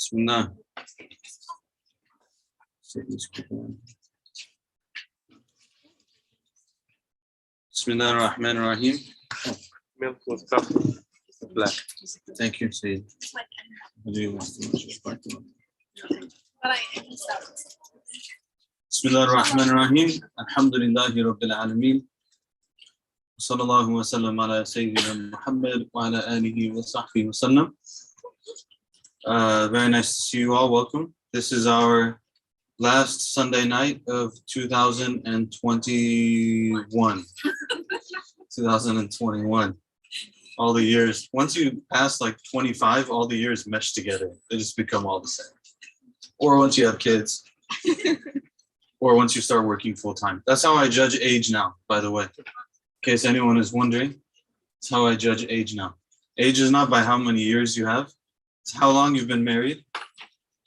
Bismillah. Bismillah ar-Rahman ar-Rahim. Milk was tough. Black. Thank you, Sayyid. Bismillah ar-Rahman ar-Rahim. Alhamdulillahi Rabbil Alameen. Sallallahu wa sallam ala Sayyidina Muhammad wa ala alihi wa sahbihi wa sallam. Very nice to see you all. Welcome. This is our last Sunday night of 2021. 2021. All the years. Once you pass like 25, all the years mesh together. They just become all the same. Or once you have kids. Or once you start working full time. That's how I judge age now, by the way. In case anyone is wondering, it's how I judge age now. Age is not by how many years you have. It's how long you've been married,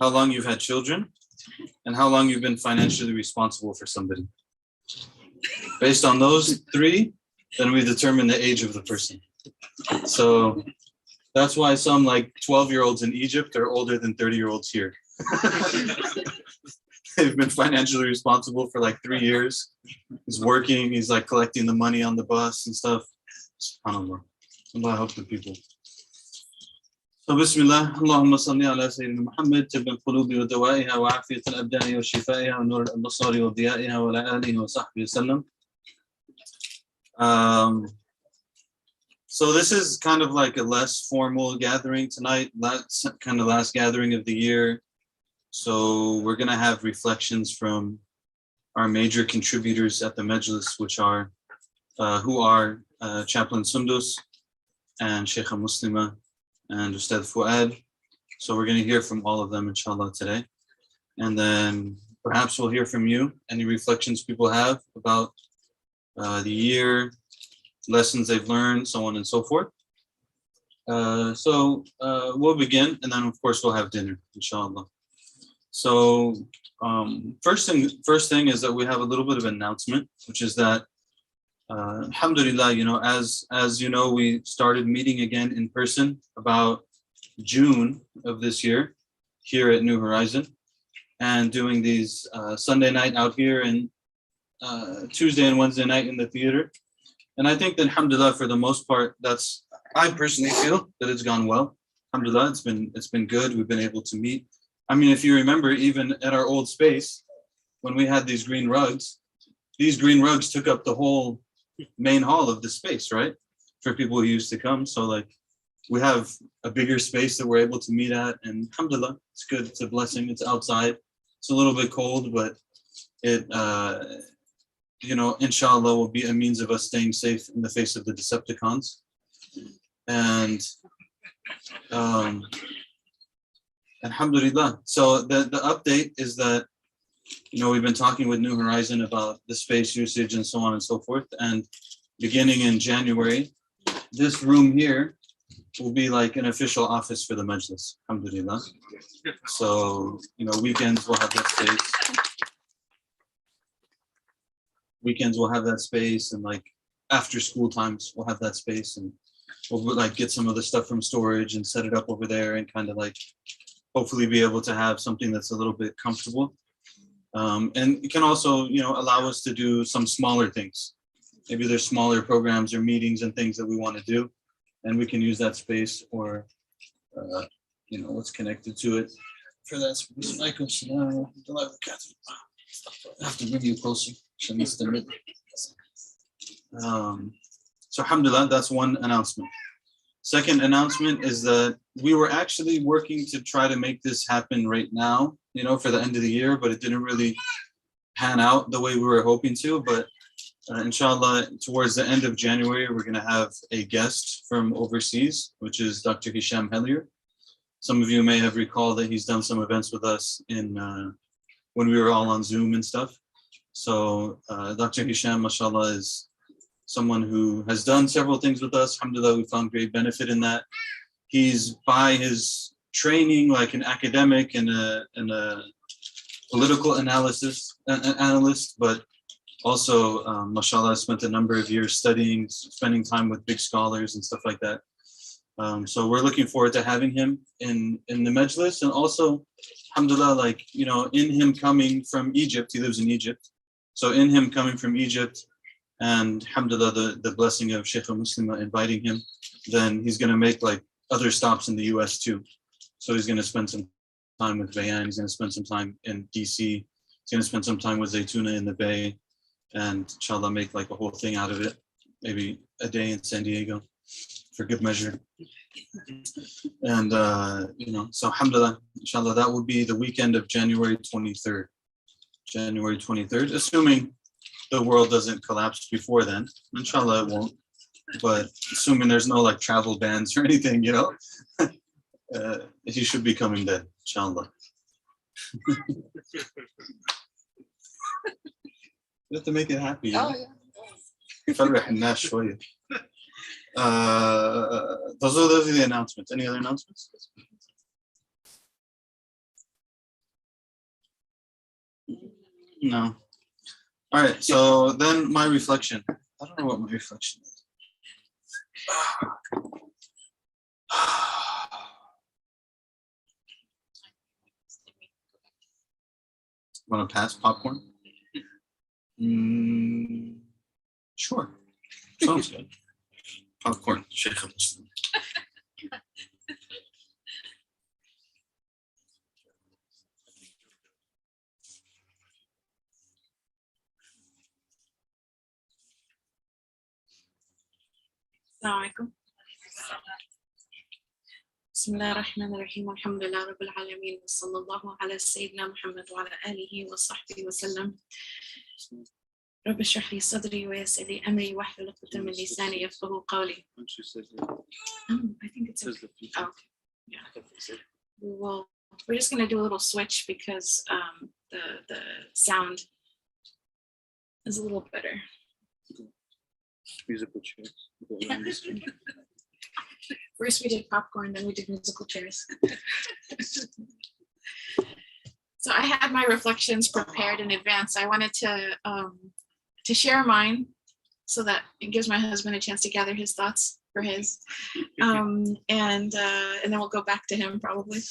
how long you've had children, and how long you've been financially responsible for somebody. Based on those three, then we determine the age of the person. So that's why some like 12-year-olds in Egypt are older than 30-year-olds here. They've been financially responsible for like 3 years. He's working, he's like collecting the money on the bus and stuff. SubhanAllah. Allah help the people. So Bismillah, Allahumma salli ala Sayyidina Muhammad, tib al-qulubi wa dawaiha wa afiyat al-abdani wa shifaiha wa nur al-basari wa diyaiha wa ala alihi wa sahbihi sallam. So this is kind of like a less formal gathering tonight, kind of last gathering of the year. So we're going to have reflections from our major contributors at the Majlis, which are, who are Chaplain Sondos and Shaykha Muslema and Ustadh Fouad. So we're going to hear from all of them, inshallah, today. And then perhaps we'll hear from you, any reflections people have about the year, lessons they've learned, so on and so forth. So we'll begin, and then of course we'll have dinner, inshallah. So first thing is that we have a little bit of an announcement, which is that alhamdulillah, you know, as you know, we started meeting again in person about June of this year here at New Horizon, and doing these Sunday night out here and Tuesday and Wednesday night in the theater. And I think that alhamdulillah, for the most part, I personally feel that it's gone well. Alhamdulillah, it's been good. We've been able to meet. I mean, if you remember, even at our old space, when we had these green rugs took up the whole main hall of the space, right? For people who used to come. So like we have a bigger space that we're able to meet at, and alhamdulillah, it's good. It's a blessing. It's outside. It's a little bit cold, but it, you know, inshallah will be a means of us staying safe in the face of the Decepticons. And alhamdulillah. So the update is that, you know, we've been talking with New Horizon about the space usage and so on and so forth. And beginning in January, this room here will be like an official office for the Majlis, alhamdulillah. So, you know, weekends we'll have that space. Weekends we'll have that space, and like after school times we'll have that space, and we'll like get some of the stuff from storage and set it up over there, and kind of like hopefully be able to have something that's a little bit comfortable. And it can also, you know, allow us to do some smaller things. Maybe there's smaller programs or meetings and things that we want to do, and we can use that space, or you know, what's connected to it for that space. I have to bring you closer. So alhamdulillah, that's one announcement. Second announcement is that we were actually working to try to make this happen right now, you know, for the end of the year, but it didn't really pan out the way we were hoping to. But inshallah, towards the end of January, we're going to have a guest from overseas, which is Dr. Hisham Hellier. Some of you may have recalled that he's done some events with us in when we were all on Zoom and stuff. So Dr. Hisham, mashallah, is someone who has done several things with us. Alhamdulillah, we found great benefit in that. He's, by his training, like an academic and a political analyst, but also, mashallah, spent a number of years studying, spending time with big scholars and stuff like that. So we're looking forward to having him in the Majlis, and also, alhamdulillah, like, you know, in him coming from Egypt, he lives in Egypt. So in him coming from Egypt, and alhamdulillah, the blessing of Shaykh Muslema inviting him, then he's going to make like other stops in the US too. So he's going to spend some time with Bayan, he's going to spend some time in DC, he's going to spend some time with Zaytuna in the Bay, and inshallah make like a whole thing out of it, maybe a day in San Diego for good measure. And you know, so alhamdulillah, inshallah, that will be the weekend of January 23rd. January 23rd, assuming the world doesn't collapse before then. Inshallah it won't, but assuming there's no like travel bans or anything, you know, he should be coming then, inshallah. You have to make it happy. You know? Oh, yeah. فرح الناس شوية. Those are the announcements. Any other announcements? No. All right. So then my reflection. I don't know what my reflection is. Want to pass popcorn? Sure. Sounds good. Popcorn. Shaykh. Assalamualaikum. Bismillahirrahmanirrahim. Alhamdulillah Rabbil Alameen. Sallallahu ala Sayyidina Muhammad wa ala alihi wa sahbihi wa sallam. رب اشرح لي صدري ويسر لي امري واحلل عقدة من لساني يفقهوا قولي. I think it's okay. Oh, okay. Yeah. We're just gonna do a little switch because the sound is a little better. Musical chairs. First we did popcorn, then we did musical chairs. So I had my reflections prepared in advance. I wanted to share mine so that it gives my husband a chance to gather his thoughts for his, and then we'll go back to him probably.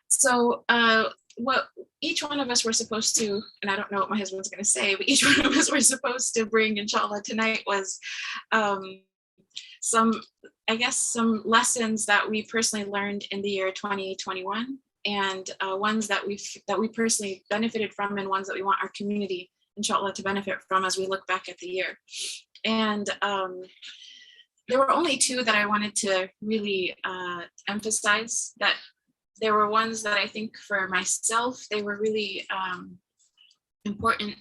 So what each one of us were supposed to, and I don't know what my husband's going to say, but each one of us were supposed to bring, inshallah, tonight was some lessons that we personally learned in the year 2021, and ones that we personally benefited from, and ones that we want our community, inshallah, to benefit from as we look back at the year. And there were only two that I wanted to really emphasize. That there were ones that I think for myself, they were really important,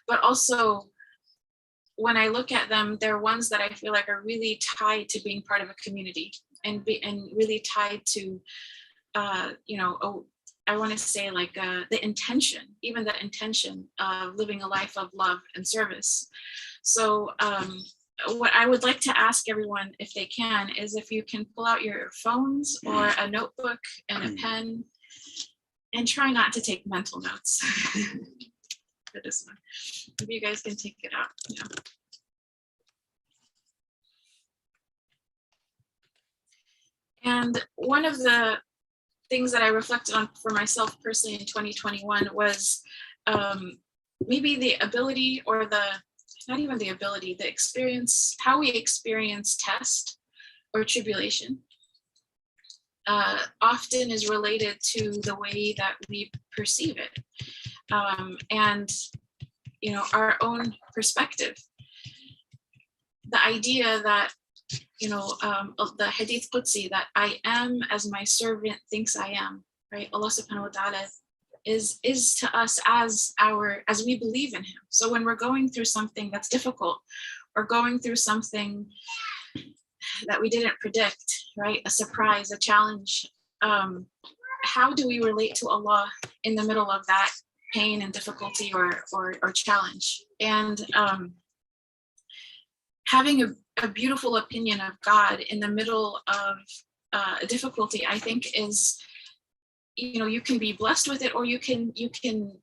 but also when I look at them, they're ones that I feel like are really tied to being part of a community, and really tied to, I want to say like the intention of living a life of love and service. So what I would like to ask everyone, if they can, is if you can pull out your phones or a notebook and a pen, and try not to take mental notes for this one. If you guys can take it out. Yeah. And one of the things that I reflected on for myself personally in 2021 was maybe the ability, or not even the ability, the experience, how we experience test or tribulation often is related to the way that we perceive it, and our own perspective. The idea that the Hadith Qudsi, that I am as my servant thinks I am, right? Allah subhanahu wa ta'ala is to us as we believe in him. So when we're going through something that's difficult, or going through something that we didn't predict, right? A surprise, a challenge, how do we relate to Allah in the middle of that pain and difficulty or challenge? And having a beautiful opinion of God in the middle of a difficulty, I think is, you can be blessed with it, or you can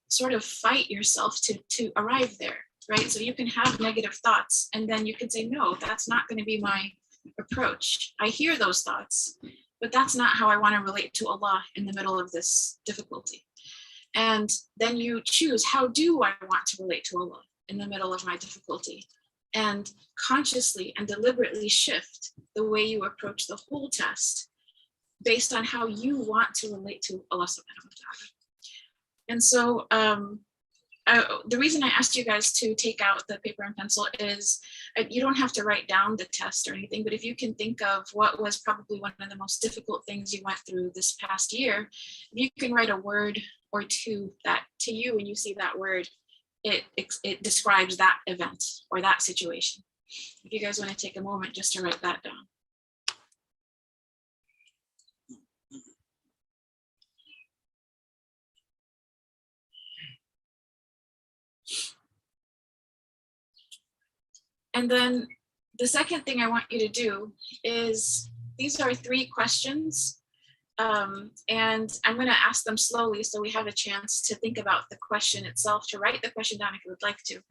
sort of fight yourself to arrive there, right? So you can have negative thoughts, and then you can say, no, that's not going to be my approach. I hear those thoughts, but that's not how I want to relate to Allah in the middle of this difficulty. And then you choose, how do I want to relate to Allah in the middle of my difficulty? And consciously and deliberately shift the way you approach the whole test based on how you want to relate to Allah subhanahu wa ta'ala. And so the reason I asked you guys to take out the paper and pencil is you don't have to write down the test or anything, but if you can think of what was probably one of the most difficult things you went through this past year, you can write a word or two that to you, when you see that word, it describes that event or that situation. If you guys want to take a moment just to write that down. And then the second thing I want you to do is, these are 3 questions. And I'm going to ask them slowly so we have a chance to think about the question itself, to write the question down if you would like to.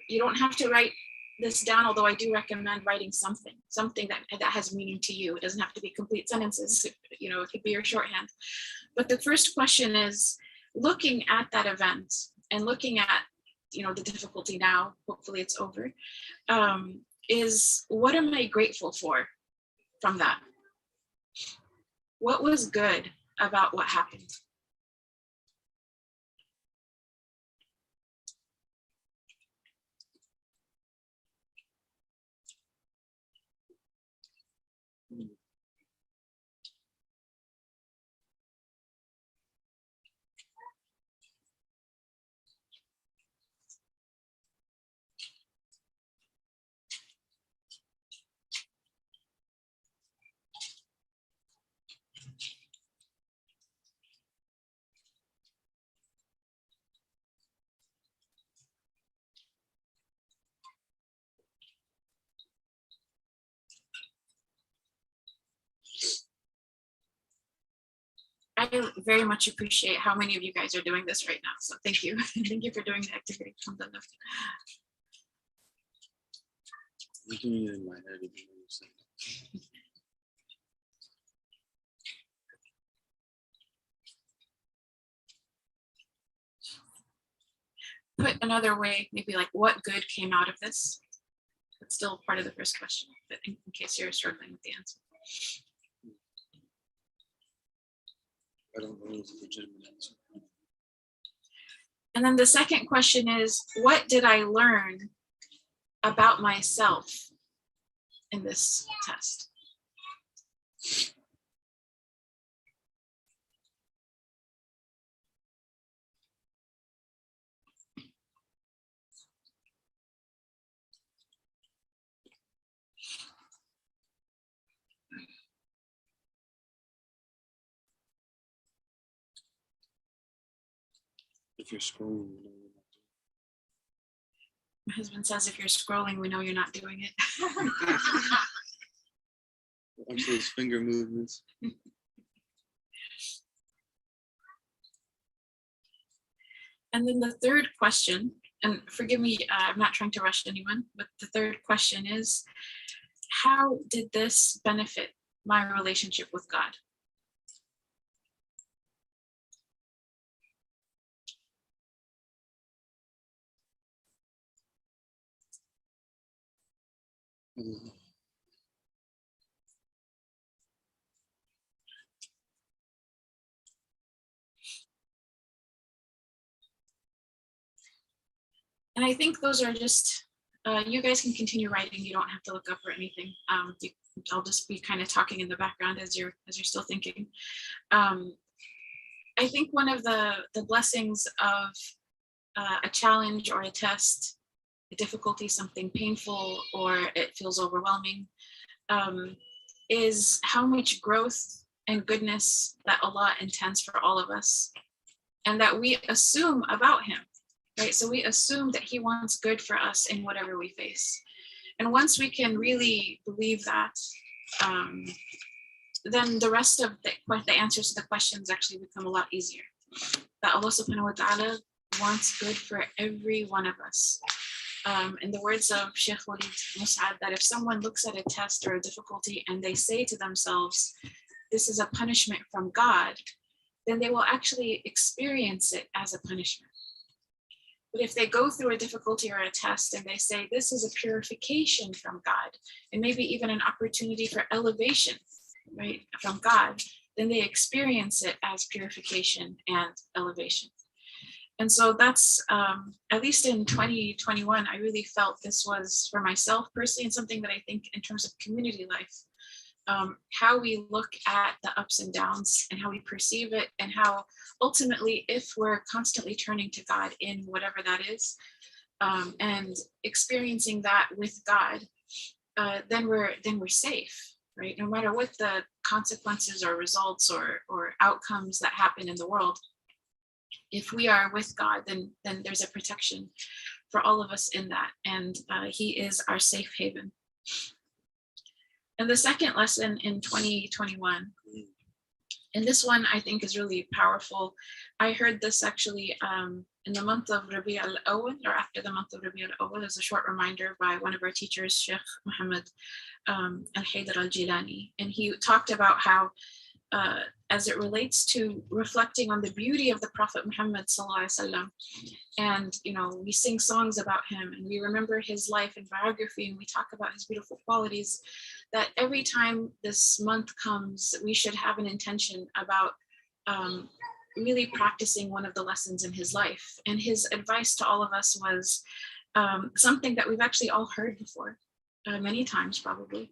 You don't have to write this down, although I do recommend writing something that has meaning to you. It doesn't have to be complete sentences, you know, it could be your shorthand. But the first question is, looking at that event and looking at, you know, the difficulty now, hopefully it's over, is what am I grateful for from that? What was good about what happened? I very much appreciate how many of you guys are doing this right now. So thank you. Thank you for doing the activity. I'm doing it in my head. Put another way, maybe like, what good came out of this? It's still part of the first question, but in case you're struggling with the answer. I don't know if it's a legitimate answer. And then the second question is, what did I learn about myself in this test? If you're scrolling, you know, My husband says, if you're scrolling, we know you're not doing it. watch those finger movements. And then the third question, and forgive me, I'm not trying to rush anyone, but the third question is, how did this benefit my relationship with God? And I think those are just, you guys can continue writing. You don't have to look up or anything. I'll just be kind of talking in the background as you're still thinking. I think one of the blessings of a challenge or a test, a difficulty, something painful, or it feels overwhelming, is how much growth and goodness that Allah intends for all of us, and that we assume about Him, right? So we assume that He wants good for us in whatever we face. And once we can really believe that, then the rest of the answers to the questions actually become a lot easier. That Allah subhanahu wa ta'ala wants good for every one of us. in the words of Shaykh Mus'ab, that if someone looks at a test or a difficulty and they say to themselves, this is a punishment from God, then they will actually experience it as a punishment. But if they go through a difficulty or a test and they say, this is a purification from God, and maybe even an opportunity for elevation, right, from God, then they experience it as purification and elevation. And so that's, at least in 2021, I really felt this was for myself personally, and something that I think in terms of community life, how we look at the ups and downs and how we perceive it, and how ultimately, if we're constantly turning to God in whatever that is, and experiencing that with God, then we're safe, right? No matter what the consequences or results or outcomes that happen in the world, if we are with God, then there's a protection for all of us in that, and He is our safe haven. And the second lesson in 2021, and this one I think is really powerful. I heard this actually in the month of Rabi al-Awwal, or after the month of Rabi al-Awwal, as a short reminder by one of our teachers, Shaykh Muhammad al-Haydar al-Jilani. And he talked about how, as it relates to reflecting on the beauty of the Prophet Muhammad sallallahu alaihi wasallam, and we sing songs about him and we remember his life and biography and we talk about his beautiful qualities, that every time this month comes, we should have an intention about really practicing one of the lessons in his life. And his advice to all of us was something that we've actually all heard before, many times probably.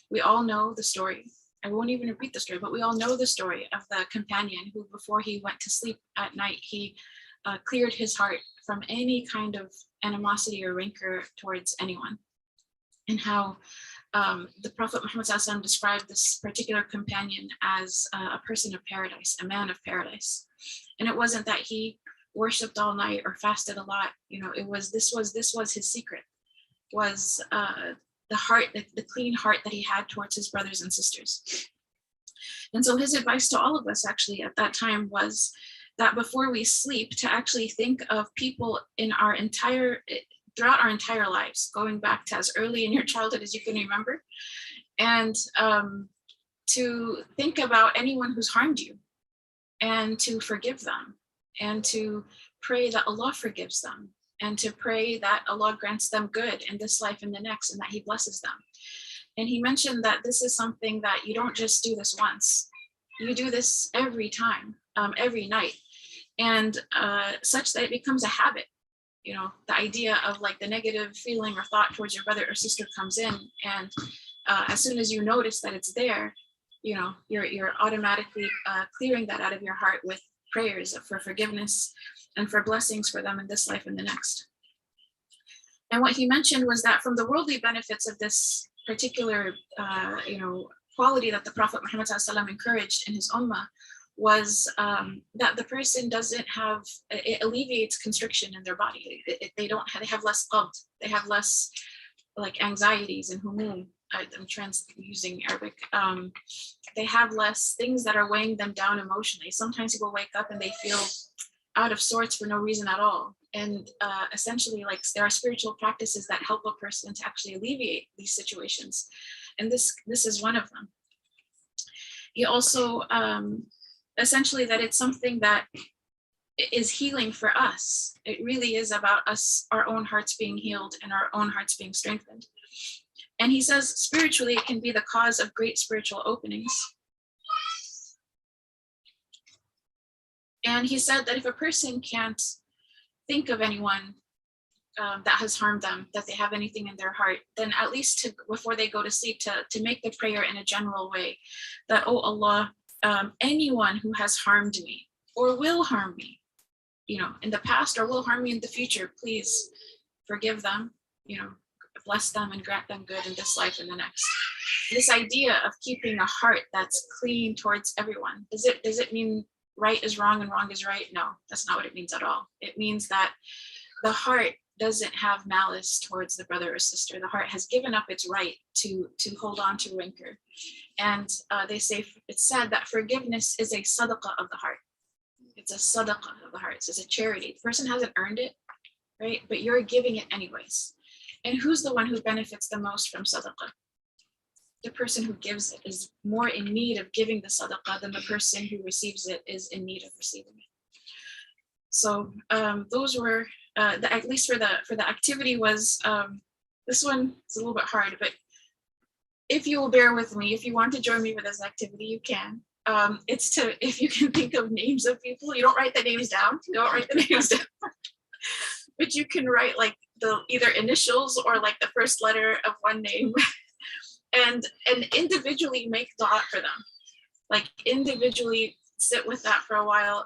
We all know the story. I won't even repeat the story, but we all know the story of the companion who, before he went to sleep at night, he cleared his heart from any kind of animosity or rancor towards anyone. And how the Prophet Muhammad ﷺ described this particular companion as a person of paradise, a man of paradise. And it wasn't that he worshipped all night or fasted a lot. This was his secret, was the heart, the clean heart that he had towards his brothers and sisters. And so his advice to all of us actually at that time was that before we sleep, to actually think of people in throughout our entire lives, going back to as early in your childhood as you can remember, and to think about anyone who's harmed you and to forgive them, and to pray that Allah forgives them, and to pray that Allah grants them good in this life and the next, and that He blesses them. And he mentioned that this is something that you don't just do this once, you do this every time, every night, and such that it becomes a habit. The idea of like the negative feeling or thought towards your brother or sister comes in, and as soon as you notice that it's there, you're automatically clearing that out of your heart with prayers for forgiveness and for blessings for them in this life and the next. And what he mentioned was that from the worldly benefits of this particular quality that the Prophet Muhammad ﷺ encouraged in his ummah was that the person doesn't have, it alleviates constriction in their body. They have less qabd, they have less like anxieties and humum. I'm using Arabic. They have less things that are weighing them down emotionally. Sometimes people wake up and they feel out of sorts for no reason at all. And essentially, like, there are spiritual practices that help a person to actually alleviate these situations. And this is one of them. He also, essentially, that it's something that is healing for us. It really is about us, our own hearts being healed and our own hearts being strengthened. And he says, spiritually, it can be the cause of great spiritual openings. And he said that if a person can't think of anyone that has harmed them, that they have anything in their heart, then at least before they go to sleep, to make the prayer in a general way, that, oh Allah, anyone who has harmed me or will harm me, in the past or will harm me in the future, please forgive them, bless them and grant them good in this life and the next. This idea of keeping a heart that's clean towards everyone, does it mean right is wrong and wrong is right? No, that's not what it means at all. It means that the heart doesn't have malice towards the brother or sister. The heart has given up its right to hold on to rancor. And it's said that forgiveness is a sadaqah of the heart. It's a sadaqah of the heart. It's a charity. The person hasn't earned it, right? But you're giving it anyways. And who's the one who benefits the most from sadaqah? The person who gives it is more in need of giving the sadaqah than the person who receives it is in need of receiving it. So those were, at least for the activity was, this one is a little bit hard, but if you will bear with me, if you want to join me with this activity, you can. It's to, if you can think of names of people, you don't write the names down, but you can write like the either initials or like the first letter of one name and individually make dua for them. Like individually sit with that for a while,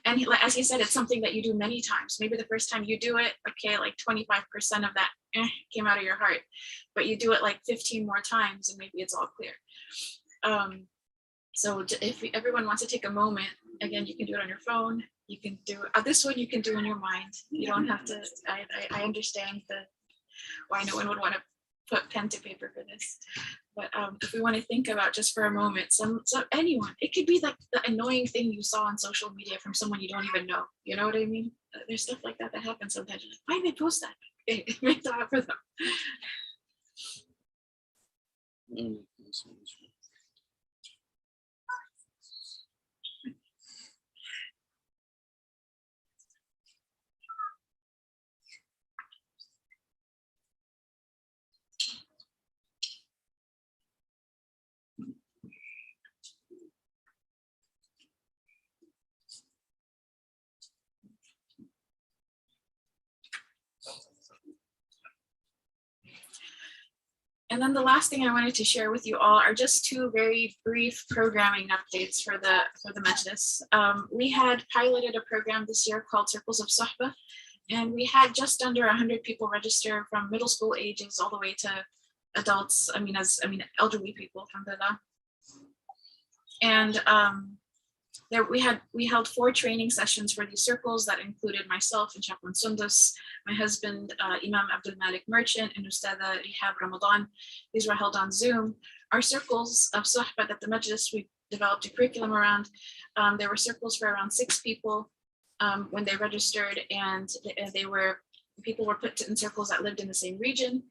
and as he said, it's something that you do many times. Maybe the first time you do it, okay, like 25% of that came out of your heart, but you do it like 15 more times and maybe it's all clear. So if everyone wants to take a moment, again, you can do it on your phone. You can do this one. You can do in your mind. You don't have to. I understand why no one would want to put pen to paper for this. But if we want to think about just for a moment, so anyone, it could be like the annoying thing you saw on social media from someone you don't even know. You know what I mean? There's stuff like that happens sometimes. You're like, why did they post that? Okay, make that for them. And then the last thing I wanted to share with you all are just two very brief programming updates for the Majlis. We had piloted a program this year called Circles of Sohbah, and we had just under 100 people register from middle school ages all the way to adults. Elderly people, alhamdulillah. And we held 4 training sessions for these circles that included myself and Chaplain Sondos, my husband Imam Abdul Malik Merchant, and Ustadh Rihab Ramadan. These were held on Zoom. Our circles of Sohbah at the Majlis, we developed a curriculum around. There were circles for around 6 people when they registered, and people were put in circles that lived in the same region.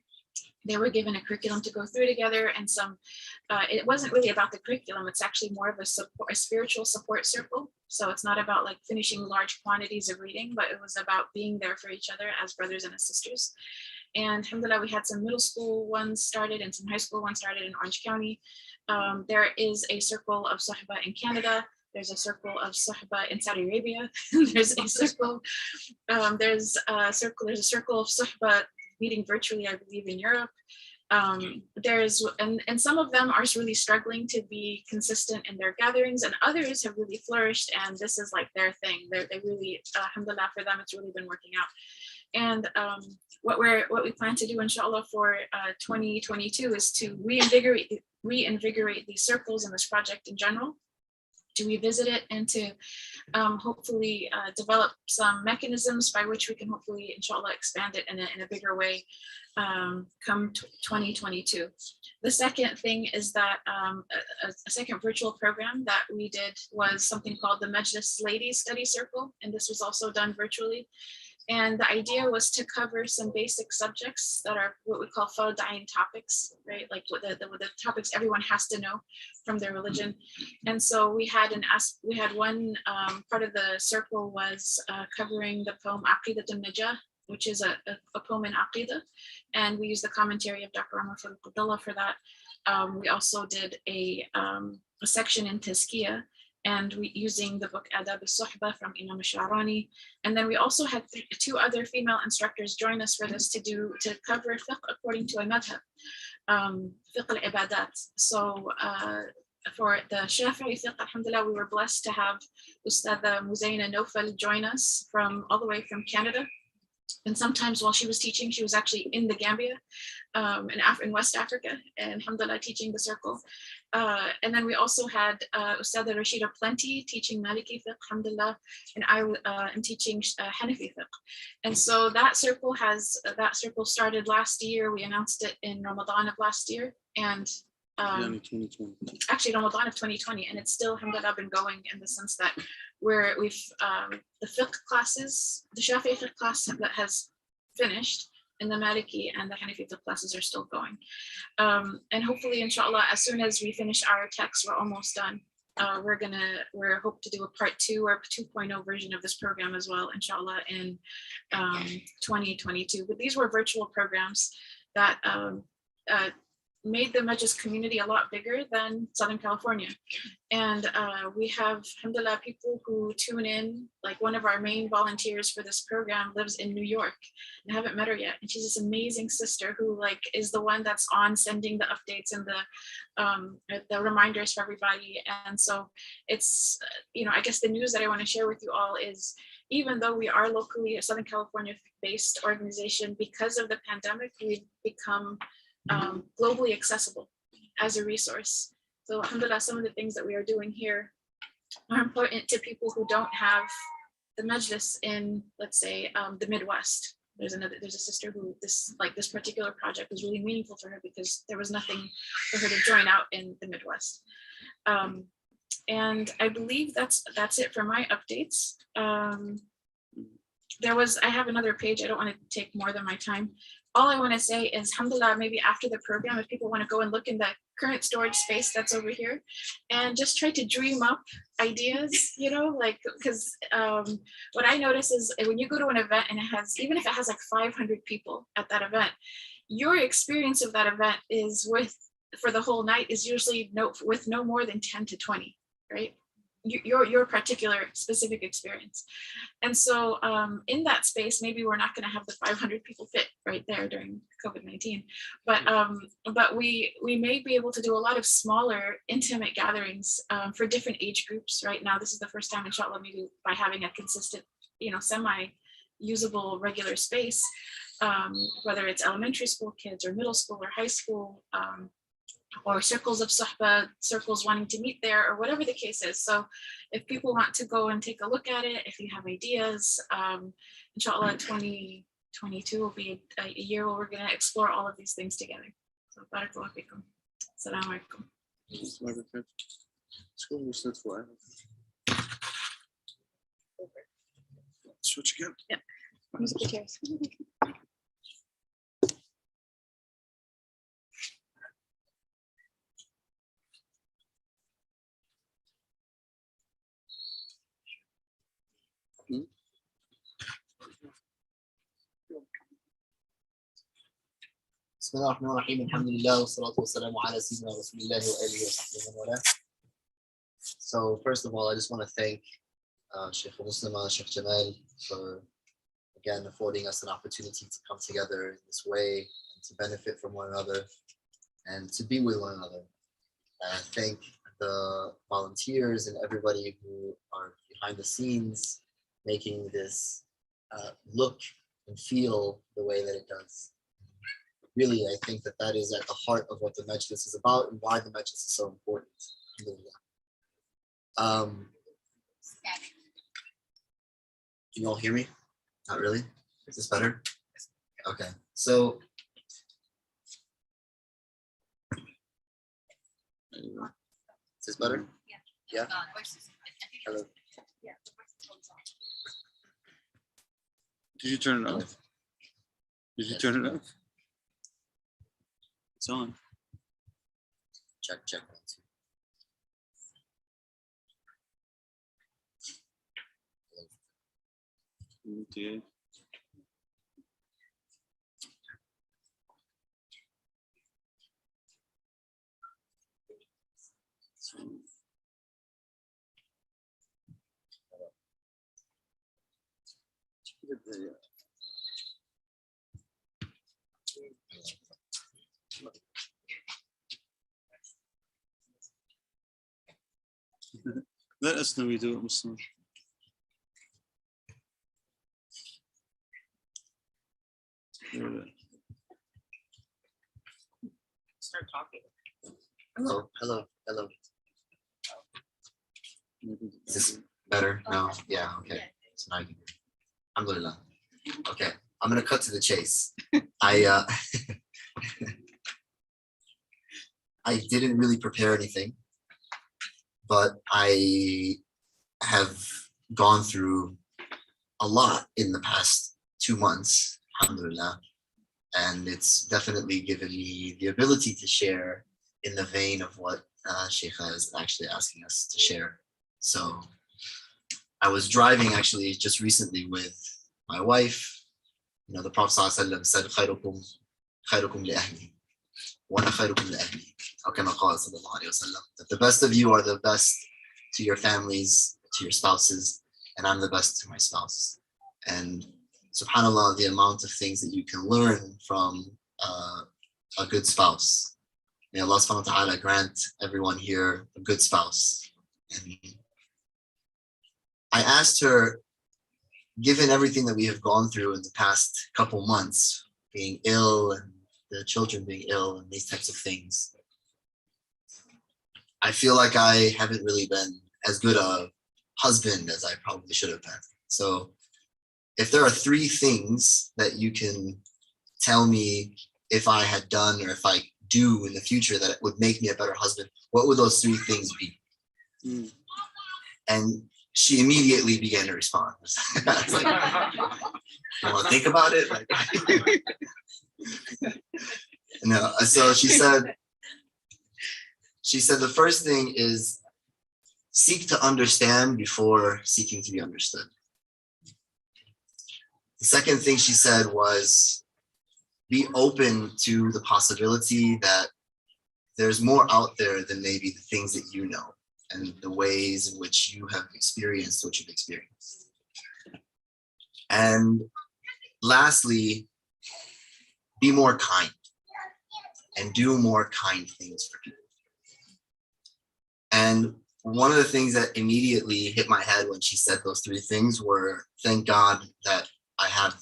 They were given a curriculum to go through together, and it wasn't really about the curriculum. It's actually more of a spiritual support circle. So it's not about like finishing large quantities of reading, but it was about being there for each other as brothers and as sisters. And alhamdulillah, we had some middle school ones started and some high school ones started in Orange County. There is a circle of Sohbah in Canada. There's a circle of Sohbah in Saudi Arabia. There's a circle of Sohbah meeting virtually, I believe, in Europe. And some of them are really struggling to be consistent in their gatherings, and others have really flourished, and this is like their thing. They really, alhamdulillah, for them, it's really been working out. And what we plan to do, inshallah, for 2022 is to reinvigorate these circles and this project in general, to revisit it and to hopefully develop some mechanisms by which we can hopefully, inshallah, expand it in a bigger way come 2022. The second thing is that a second virtual program that we did was something called the Majlis Ladies Study Circle, and this was also done virtually. And the idea was to cover some basic subjects that are what we call farda'in topics, right? Like the topics everyone has to know from their religion. And so we had one part of the circle was covering the poem Aqidat al-Najah, which is a poem in Aqidah. And we used the commentary of Dr. Umar Abdullah for that. We also did a section in Tazkiyah, and we using the book Adab al-Suhbah from Imam al-Sha'rani. And then we also had 2 other female instructors join us for this to cover fiqh according to a madhab, fiqh al-ibadat. So for the Shafi'i fiqh, alhamdulillah, we were blessed to have Ustadha Muzaina Nofal join us all the way from Canada. And sometimes while she was teaching, she was actually in the Gambia, in West Africa, and alhamdulillah, teaching the circle. And then we also had Ustadha Rashida Plenty teaching Maliki fiqh, alhamdulillah, and I am teaching Hanafi fiqh. And so that circle started last year. We announced it in Ramadan of last year, and actually Ramadan of 2020, and it's still, alhamdulillah, been going in the sense that we've the fiqh classes, the Shafi'i fiqh class that has finished, and the Maliki and the Hanafi fiqh classes are still going. And hopefully, inshallah, as soon as we finish our text, we're almost done. We're hope to do a part 2 or 2.0 version of this program as well, inshallah, in 2022. But these were virtual programs that made the Majlis community a lot bigger than Southern California. And we have, alhamdulillah, people who tune in. Like one of our main volunteers for this program lives in New York. I haven't met her yet. And she's this amazing sister who like is the one that's on sending the updates and the reminders for everybody. And so it's, I guess the news that I want to share with you all is, even though we are locally a Southern California based organization, because of the pandemic, we've become globally accessible as a resource. So alhamdulillah, some of the things that we are doing here are important to people who don't have the Majlis in, let's say, the Midwest. There's a sister who this particular project was really meaningful for her because there was nothing for her to join out in the Midwest. And I believe that's it for my updates. I have another page. I don't want to take more than my time. All I want to say is, alhamdulillah, maybe after the program, if people want to go and look in the current storage space that's over here and just try to dream up ideas, because what I notice is when you go to an event and even if it has like 500 people at that event, your experience of that event is for the whole night is usually with no more than 10 to 20, right? Your particular specific experience. And so in that space, maybe we're not going to have the 500 people fit right there during COVID-19, but we may be able to do a lot of smaller intimate gatherings for different age groups. Right now, this is the first time, inshallah, maybe by having a consistent, semi-usable regular space, whether it's elementary school kids or middle school or high school, or circles of suhbah, circles wanting to meet there, or whatever the case is. So if people want to go and take a look at it, if you have ideas, inshallah 2022 will be a year where we're going to explore all of these things together. So barakallahu fikum. Assalamu alaikum. Switch again. Yeah. Musical chairs. بسم الله الرحمن الرحيم الحمد لله والصلاة والسلام على سيدنا رسول الله وآله وصحبه ومن والاه. So first of all, I just want to thank Shaykh Muslema, Shaykh Jamaal for again affording us an opportunity to come together in this way and to benefit from one another and to be with one another. Thank the volunteers and everybody who are behind the scenes making this look and feel the way that it does. Really, I think that is at the heart of what the Majlis is about and why the Majlis is so important. Can you all hear me? Not really? Is this better? Okay, so is this better? Yeah. Hello. Did you turn it off? Did you turn it off? It's on. Check. Okay. Let us know we do it, Muslim. Start talking. Hello. Is this better? No? Yeah, okay. So now you can hear me. Alhamdulillah. Okay, I'm gonna cut to the chase. I didn't really prepare anything, but I have gone through a lot in the past 2 months, alhamdulillah. And it's definitely given me the ability to share in the vein of what Shaykha is actually asking us to share. So I was driving actually just recently with my wife. You know, the Prophet ﷺ said, "Khairukum li ahli, wa ana khairukum li ahli." Or kama qala sallallahu alayhi wa sallam, that the best of you are the best to your families, to your spouses, and I'm the best to my spouse. And subhanAllah, the amount of things that you can learn from a good spouse. May Allah subhanahu wa ta'ala grant everyone here a good spouse. And I asked her, given everything that we have gone through in the past couple months, being ill and the children being ill and these types of things, I feel like I haven't really been as good a husband as I probably should have been. So if there are 3 things that you can tell me if I had done or if I do in the future that would make me a better husband, what would those 3 things be? And she immediately began to respond. I was like, you want to think about it? Like, no. So she said, the first thing is seek to understand before seeking to be understood. The second thing she said was be open to the possibility that there's more out there than maybe the things that you know and the ways in which you have experienced what you've experienced. And lastly, be more kind and do more kind things for people. And one of the things that immediately hit my head when she said those 3 things were, thank God that I have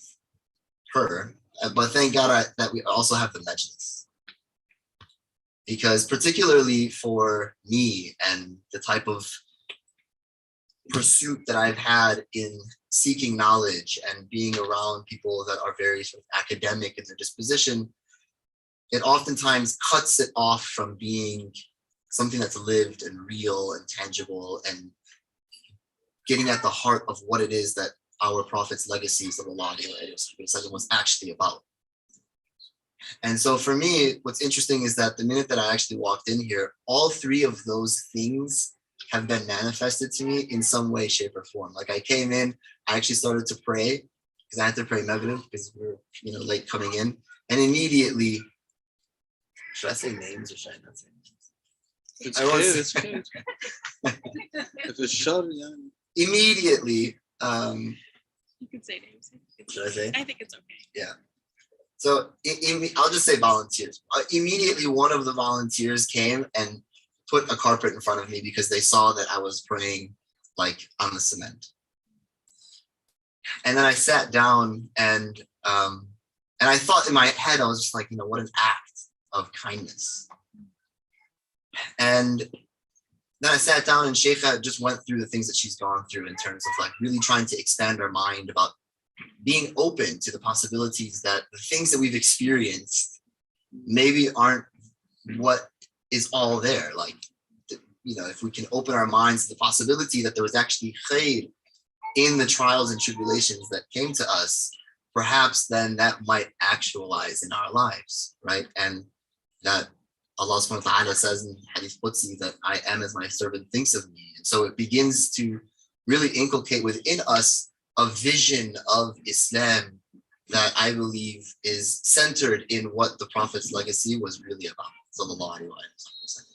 her, but thank God that we also have the Majlis. Because particularly for me and the type of pursuit that I've had in seeking knowledge and being around people that are very sort of academic in their disposition, it oftentimes cuts it off from being something that's lived and real and tangible and getting at the heart of what it is that our Prophet's legacy sallallahu alaihi wasallam was actually about. And so for me, what's interesting is that the minute that I actually walked in here, all 3 of those things have been manifested to me in some way, shape, or form. Like I came in, I actually started to pray because I had to pray Maghrib because we were late coming in. And immediately, should I say names or should I not say names? It's okay. If it's short, yeah. Immediately, You can say names. Should I say? I think it's okay. Yeah. So I'll just say volunteers. Immediately, one of the volunteers came and put a carpet in front of me because they saw that I was praying like on the cement. And then I sat down and I thought in my head, I was just like, what an act of kindness. And then I sat down and Shaykha just went through the things that she's gone through in terms of like really trying to expand our mind about being open to the possibilities that the things that we've experienced maybe aren't what is all there. Like, if we can open our minds to the possibility that there was actually khair in the trials and tribulations that came to us, perhaps then that might actualize in our lives, right? And that Allah subhanahu wa ta'ala says in Hadith Qudsi that I am as my servant thinks of me. And so it begins to really inculcate within us a vision of Islam that I believe is centered in what the Prophet's legacy was really about. Sallallahu alaihi wasallam.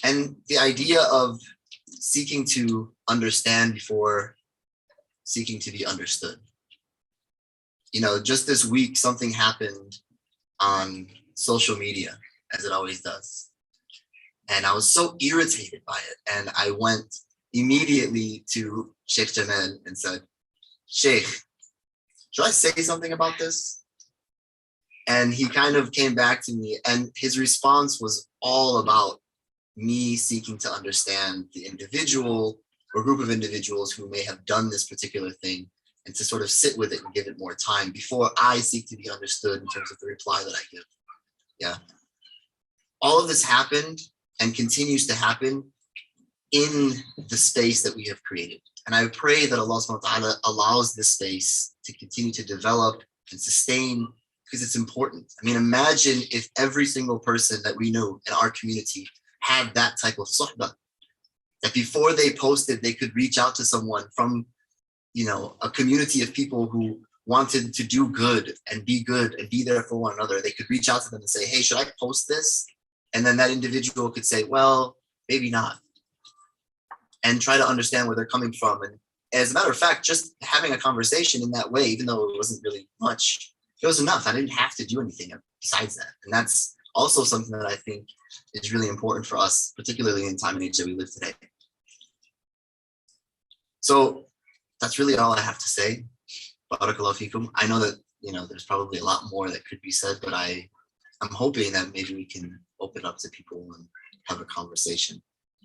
And the idea of seeking to understand before seeking to be understood. Just this week, something happened on social media, as it always does. And I was so irritated by it. And I went immediately to Shaykh Jamaal and said, Shaykh, should I say something about this? And he kind of came back to me and his response was all about me seeking to understand the individual or group of individuals who may have done this particular thing and to sort of sit with it and give it more time before I seek to be understood in terms of the reply that I give. Yeah. All of this happened and continues to happen in the space that we have created. And I pray that Allah subhanahu wa ta'ala allows this space to continue to develop and sustain, because it's important. I mean, imagine if every single person that we know in our community had that type of suhbah, that before they posted, they could reach out to someone from, a community of people who wanted to do good and be there for one another. They could reach out to them and say, hey, should I post this? And then that individual could say, well, maybe not. And try to understand where they're coming from. And as a matter of fact, just having a conversation in that way, even though it wasn't really much, it was enough. I didn't have to do anything besides that. And that's also something that I think is really important for us, particularly in the time and age that we live today. So that's really all I have to say. Barakallahu feekum. I know that, there's probably a lot more that could be said, but I'm hoping that maybe we can open up to people and have a conversation.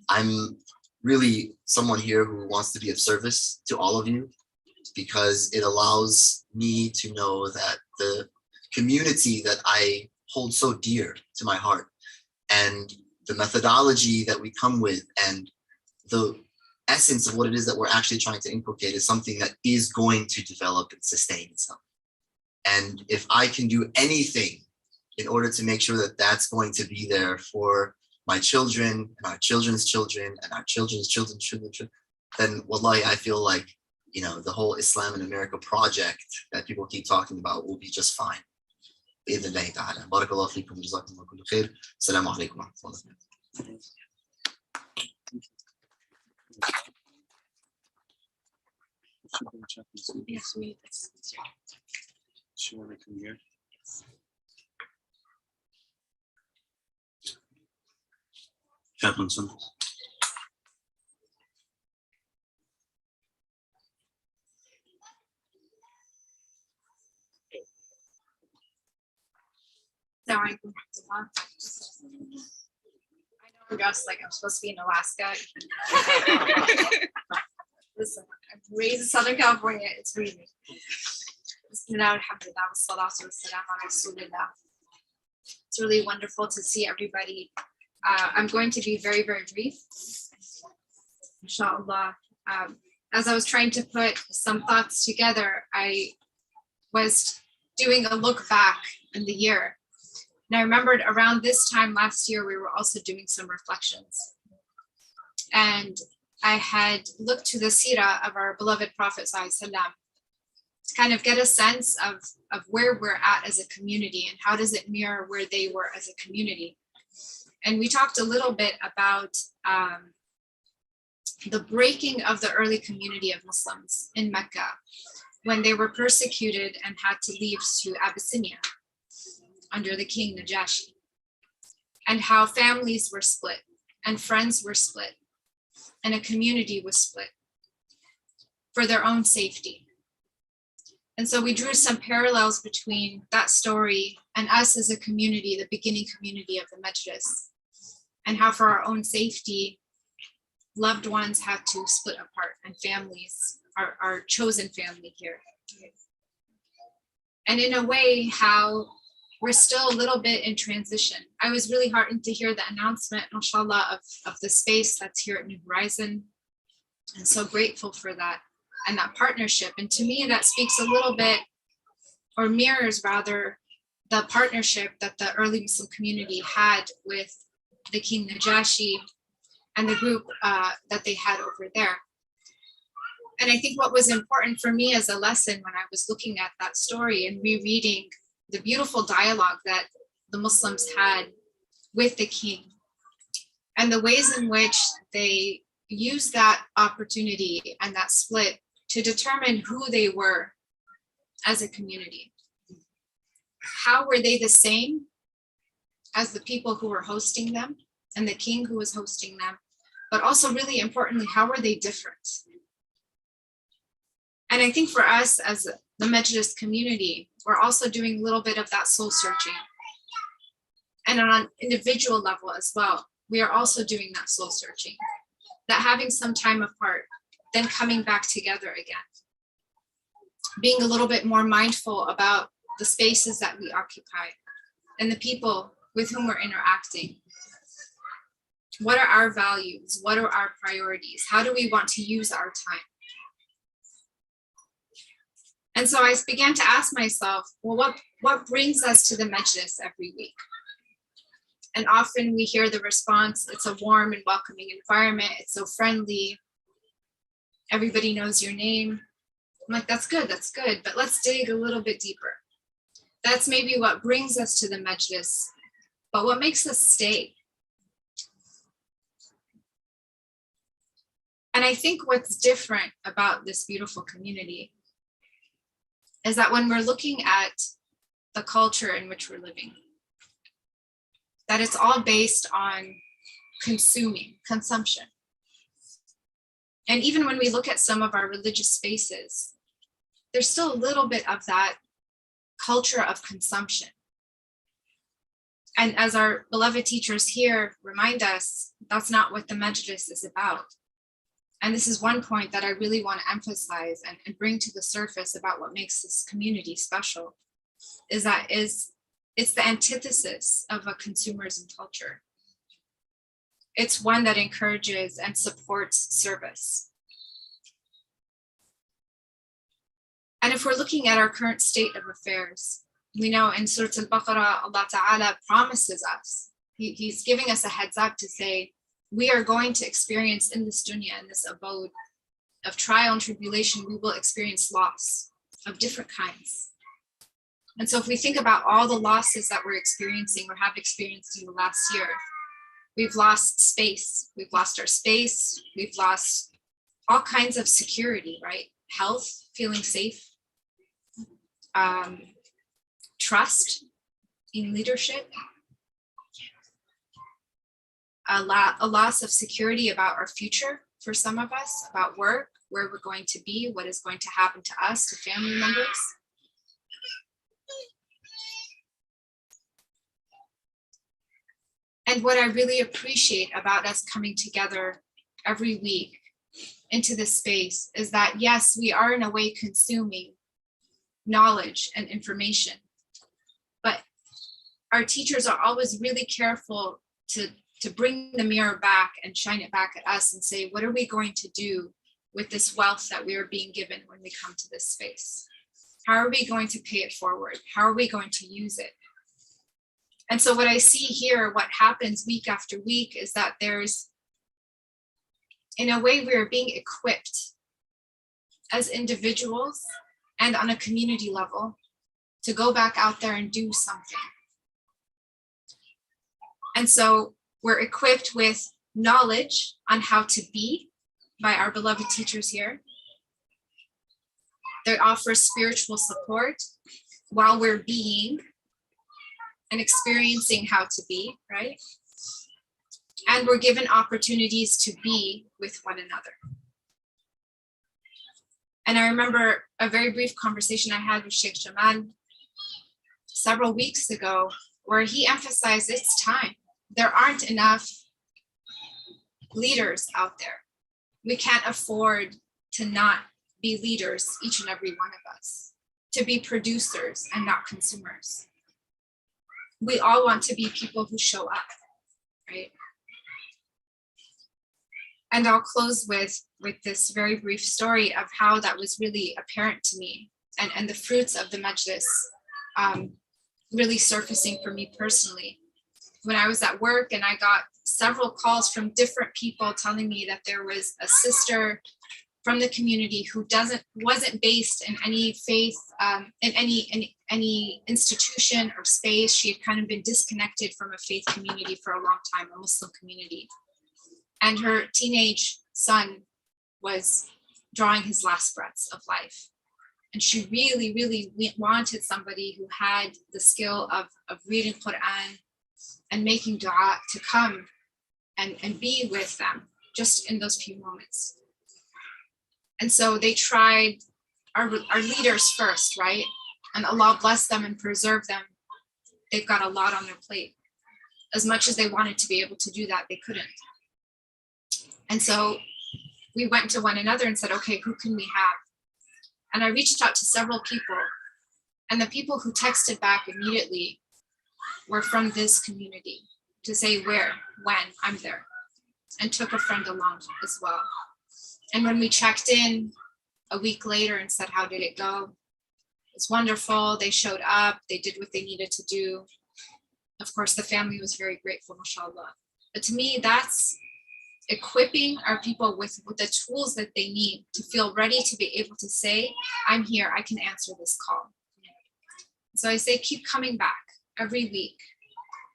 I'm really someone here who wants to be of service to all of you, because it allows me to know that the community that I hold so dear to my heart, and the methodology that we come with, and the essence of what it is that we're actually trying to inculcate, is something that is going to develop and sustain itself. And if I can do anything in order to make sure that that's going to be there for my children and our children's children and our children's children's children, then wallahi, I feel like, the whole Islam in America project that people keep talking about will be just fine. بإذن الله تعالى. بارك الله فيكم وجزاكم الله كل خير. السلام عليكم ورحمة الله وبركاته. Yes, we. She want to come here? Chaplain Sondos. I know I'm dressed like I'm supposed to be in Alaska. Listen, I'm raised in Southern California. It's freezing. It's really wonderful to see everybody. I'm going to be very, very brief. Inshallah. As I was trying to put some thoughts together, I was doing a look back in the year. And I remembered around this time last year, we were also doing some reflections. And I had looked to the seerah of our beloved Prophet ﷺ to kind of get a sense of where we're at as a community and how does it mirror where they were as a community. And we talked a little bit about the breaking of the early community of Muslims in Mecca when they were persecuted and had to leave to Abyssinia under the king Najashi, and how families were split and friends were split and a community was split for their own safety. And so we drew some parallels between that story and us as a community, the beginning community of the Majlis, and how for our own safety, loved ones had to split apart and families, our chosen family here. And in a way, how we're still a little bit in transition. I was really heartened to hear the announcement, mashallah, of the space that's here at New Horizon. And so grateful for that and that partnership. And to me, that speaks a little bit, or mirrors rather, the partnership that the early Muslim community had with the King Najashi and the group that they had over there. And I think what was important for me as a lesson when I was looking at that story and rereading the beautiful dialogue that the Muslims had with the king and the ways in which they used that opportunity and that split to determine who they were as a community. How were they the same as the people who were hosting them and the king who was hosting them, but also really importantly, how were they different? And I think for us as the Majlis community, we're also doing a little bit of that soul searching. And on an individual level as well, we are also doing that soul searching, that having some time apart, then coming back together again. Being a little bit more mindful about the spaces that we occupy and the people with whom we're interacting. What are our values? What are our priorities? How do we want to use our time? And so I began to ask myself, well, what brings us to the Majlis every week? And often we hear the response, it's a warm and welcoming environment. It's so friendly. Everybody knows your name. I'm like, that's good, but let's dig a little bit deeper. That's maybe what brings us to the Majlis, but what makes us stay? And I think what's different about this beautiful community is that when we're looking at the culture in which we're living, that it's all based on consumption. And even when we look at some of our religious spaces, there's still a little bit of that culture of consumption. And as our beloved teachers here remind us, that's not what the Majlis is about. And this is one point that I really want to emphasize and bring to the surface about what makes this community special, is that it's the antithesis of a consumerism culture. It's one that encourages and supports service. And if we're looking at our current state of affairs, we know in Surah Al-Baqarah, Allah Ta'ala promises us, He's giving us a heads up to say, we are going to experience in this dunya, in this abode of trial and tribulation, we will experience loss of different kinds. And so if we think about all the losses that we're experiencing or have experienced in the last year, we've lost space, we've lost our space, we've lost all kinds of security, right? Health, feeling safe, trust in leadership, a loss of security about our future for some of us, about work, where we're going to be, what is going to happen to us, to family members. And what I really appreciate about us coming together every week into this space is that, yes, we are in a way consuming knowledge and information, but our teachers are always really careful to bring the mirror back and shine it back at us and say, what are we going to do with this wealth that we are being given when we come to this space? How are we going to pay it forward? How are we going to use it? And so what I see here, what happens week after week, is that there's, in a way, we are being equipped as individuals and on a community level to go back out there and do something. And so we're equipped with knowledge on how to be by our beloved teachers here. They offer spiritual support while we're being and experiencing how to be, right? And we're given opportunities to be with one another. And I remember a very brief conversation I had with Shaykh Jamaal several weeks ago, where he emphasized it's time. There aren't enough leaders out there. We can't afford to not be leaders, each and every one of us, to be producers and not consumers. We all want to be people who show up, right? And I'll close with this very brief story of how that was really apparent to me, and the fruits of the Majlis really surfacing for me personally. When I was at work and I got several calls from different people telling me that there was a sister from the community who wasn't based in any faith, in any institution or space. She had kind of been disconnected from a faith community for a long time, a Muslim community. And her teenage son was drawing his last breaths of life. And she really, really wanted somebody who had the skill of reading Quran and making dua to come and be with them just in those few moments. And so they tried our leaders first, right? And Allah bless them and preserve them. They've got a lot on their plate. As much as they wanted to be able to do that, they couldn't. And so we went to one another and said, okay, who can we have? And I reached out to several people, and the people who texted back immediately were from this community to say where, when, I'm there, and took a friend along as well. And when we checked in a week later and said, how did it go? It's wonderful. They showed up. They did what they needed to do. Of course, the family was very grateful, mashallah. But to me, that's equipping our people with the tools that they need to feel ready to be able to say, I'm here, I can answer this call. So I say, keep coming back every week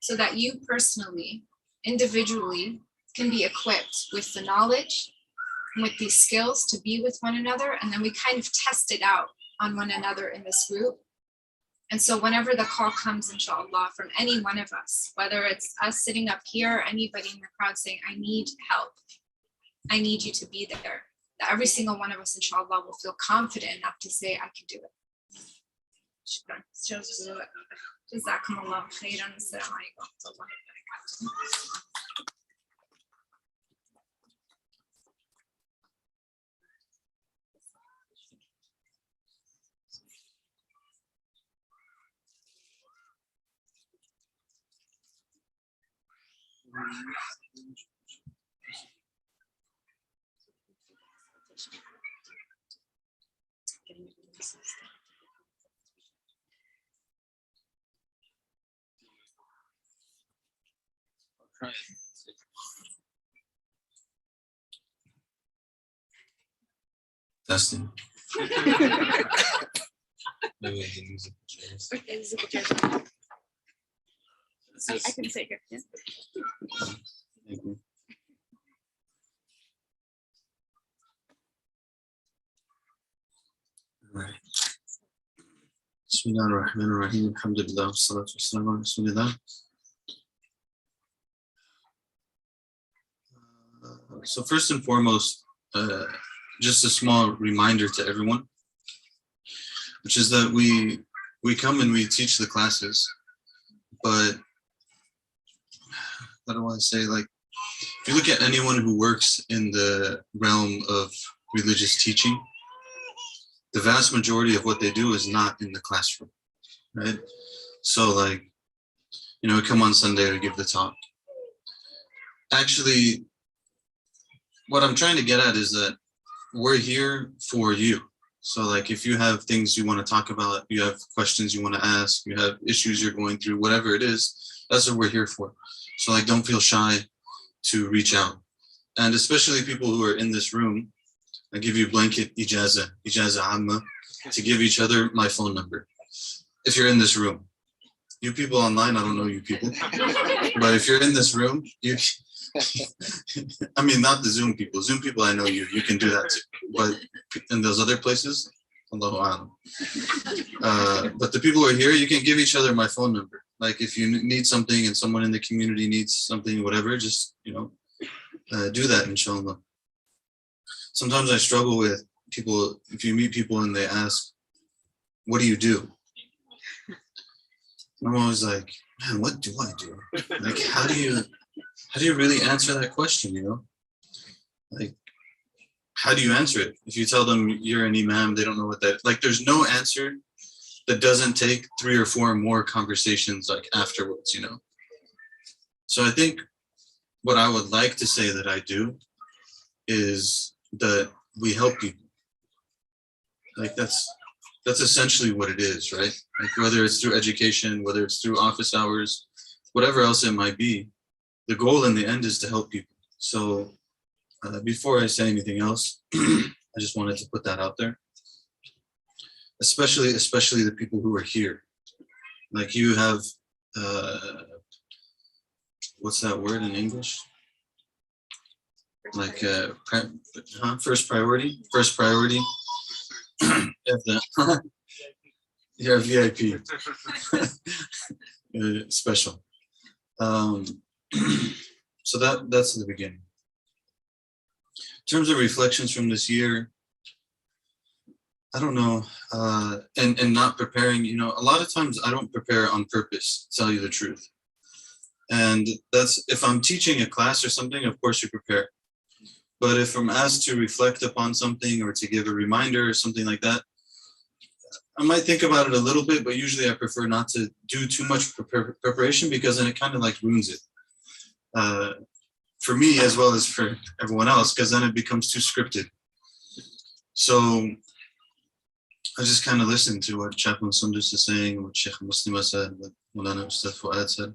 so that you personally, individually, can be equipped with the knowledge, with these skills to be with one another. And then we kind of test it out on one another in this group. And so whenever the call comes, inshallah, from any one of us, whether it's us sitting up here or anybody in the crowd saying, I need help, I need you to be there, that every single one of us, inshallah, will feel confident enough to say, I can do it. Shukran. Jazakumullah khairan. Assalamu alaikum wa rahmatullahi wa barakatuh. Testing. Maybe I can use it. I can take it. Yeah. Thank you. All right. Bismillah ar-Rahman ar-Rahim. Alhamdulillah. Salatu wassalamu ala Rasulillah. So first and foremost, just a small reminder to everyone, which is that we come and we teach the classes, but I don't want to say, like, if you look at anyone who works in the realm of religious teaching, the vast majority of what they do is not in the classroom, right? So, like, you know, we come on Sunday to give the talk. Actually, what I'm trying to get at is that we're here for you. So, like, if you have things you want to talk about, you have questions you want to ask, you have issues you're going through, whatever it is, that's what we're here for. So, like, don't feel shy to reach out. And especially people who are in this room, I give you blanket ijaza amma, to give each other my phone number. If you're in this room, you people online, I don't know you people, but if you're in this room, you, I mean, not the Zoom people. Zoom people, I know you can do that too. But in those other places, Allahu a'lam. But the people who are here, you can give each other my phone number. Like, if you need something and someone in the community needs something, whatever, just, you know, do that, inshallah. Sometimes I struggle with people, if you meet people and they ask, what do you do? I'm always like, man, what do I do? Like, how do you really answer that question, you know? Like, how do you answer it? If you tell them you're an imam, they don't know what that, like, there's no answer that doesn't take 3 or 4 more conversations, like, afterwards, you know? So I think what I would like to say that I do is that we help people. Like, that's essentially what it is, right? Like, whether it's through education, whether it's through office hours, whatever else it might be, the goal in the end is to help people. So before I say anything else, I just wanted to put that out there. Especially the people who are here. Like, you have, what's that word in English? Like, first priority. You're VIP. Special. So that's the beginning. In terms of reflections from this year, I don't know, and not preparing, you know, a lot of times I don't prepare on purpose, to tell you the truth. And that's, if I'm teaching a class or something, of course you prepare. But if I'm asked to reflect upon something or to give a reminder or something like that, I might think about it a little bit, but usually I prefer not to do too much preparation, because then it kind of like ruins it. For me as well as for everyone else, because then it becomes too scripted. So I just kind of listened to what Chaplain Sondos is saying, what Shaykh Muslema said, what Maulana Ustadh Fouad said,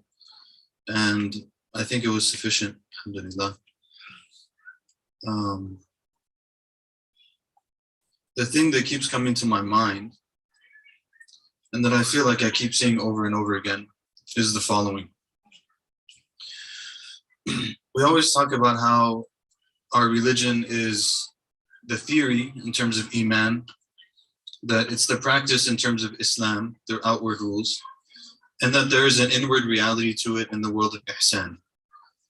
and I think it was sufficient, alhamdulillah. The thing that keeps coming to my mind, and that I feel like I keep seeing over and over again, is the following. We always talk about how our religion is the theory in terms of Iman, that it's the practice in terms of Islam, their outward rules, and that there is an inward reality to it in the world of Ihsan,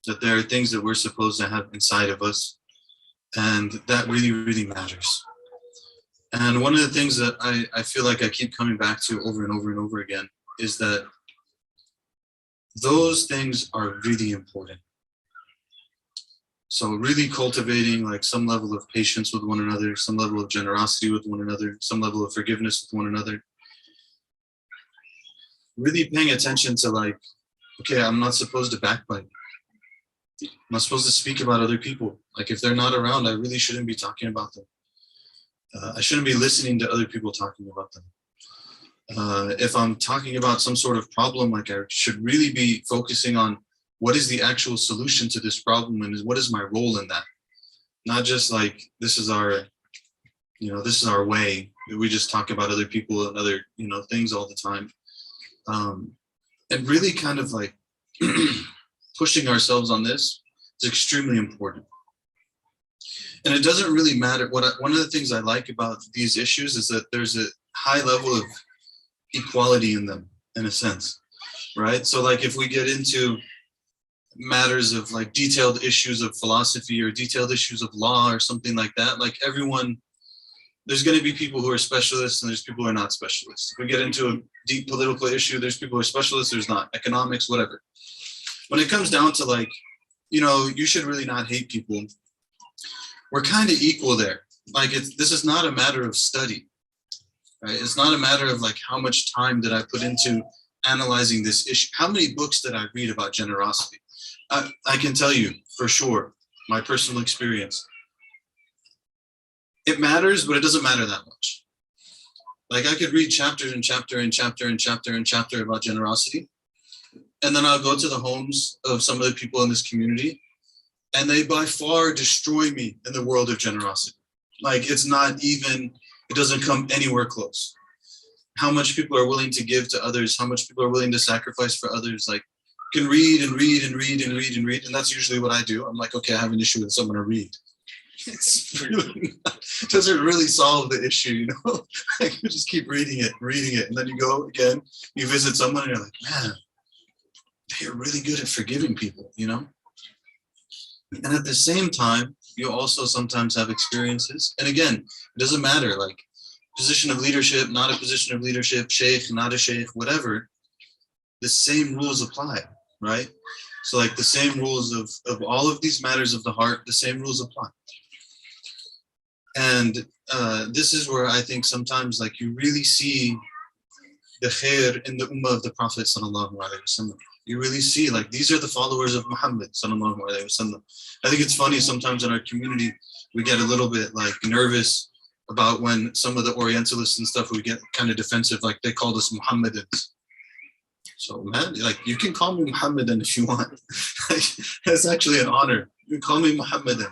that there are things that we're supposed to have inside of us, and that really, really matters. And one of the things that I feel like I keep coming back to over and over and over again is that those things are really important. So really cultivating like some level of patience with one another, some level of generosity with one another, some level of forgiveness with one another. Really paying attention to like, okay, I'm not supposed to backbite. I'm not supposed to speak about other people. Like if they're not around, I really shouldn't be talking about them. I shouldn't be listening to other people talking about them. If I'm talking about some sort of problem, like I should really be focusing on what is the actual solution to this problem and what is my role in that? Not just like, this is our way. We just talk about other people and other, things all the time. And really kind of like pushing ourselves on this is extremely important. And it doesn't really matter. One of the things I like about these issues is that there's a high level of equality in them, in a sense, right? So like if we get into matters of like detailed issues of philosophy or detailed issues of law or something like that, like everyone, there's going to be people who are specialists and there's people who are not specialists. If we get into a deep political issue, there's people who are specialists, there's not. Economics, whatever. When it comes down to like, you should really not hate people, we're kind of equal there. Like this is not a matter of study, right? It's not a matter of like how much time did I put into analyzing this issue? How many books did I read about generosity? I can tell you for sure, my personal experience. It matters, but it doesn't matter that much. Like I could read chapter and chapter and chapter and chapter and chapter about generosity. And then I'll go to the homes of some of the people in this community and they by far destroy me in the world of generosity. Like it doesn't come anywhere close. How much people are willing to give to others, how much people are willing to sacrifice for others. Like you can read and read and read and read and read. And that's usually what I do. I'm like, okay, I have an issue with someone to read. It's really doesn't really solve the issue, Like you just keep reading it. And then you go again, you visit someone and you're like, man, they're really good at forgiving people, And at the same time, you also sometimes have experiences. And again, it doesn't matter, like position of leadership, not a position of leadership, Shaykh, not a Shaykh, whatever, the same rules apply, right? So like the same rules of all of these matters of the heart, the same rules apply. And this is where I think sometimes like you really see the khair in the ummah of the Prophet sallallahu alaihi wasallam. You really see like these are the followers of Muhammad sallallahu alaihi wasallam. I think it's funny sometimes in our community we get a little bit like nervous about when some of the Orientalists and stuff we get kind of defensive, like they called us Muhammadans. So man, like you can call me Muhammadan if you want. That's actually an honor. You can call me Muhammadan,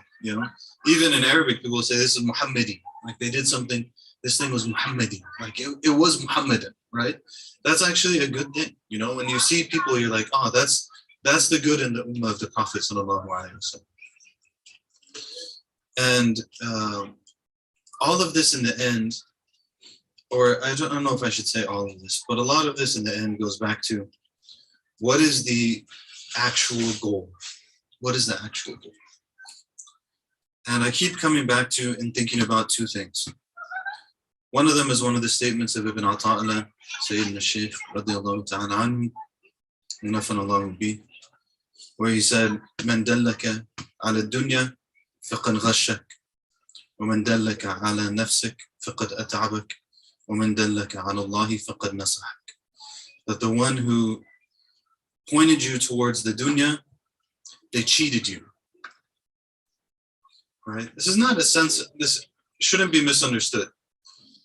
Even in Arabic, people say this is Muhammadi. Like they did something, this thing was Muhammadi. Like it was Muhammadan, right? That's actually a good thing. When you see people, you're like, oh, that's the good in the ummah of the Prophet sallallahu alaihi wasallam. And all of this in the end, or I don't know if I should say all of this, but a lot of this in the end goes back to what is the actual goal? What is the actual goal? And I keep coming back to and thinking about two things. One of them is one of the statements of Ibn Ata'ala, Sayyidina Shaykh, radiallahu ta'ala anhu, nafana Allahu bi, where he said, "Man dallaka ala dunya, faqad ghashak, wa man dallaka ala nafsik, faqad at'abak, wa man dallaka ala Allahi, faqad nasahak." That the one who pointed you towards the dunya, they cheated you. Right? This is not a sense, this shouldn't be misunderstood.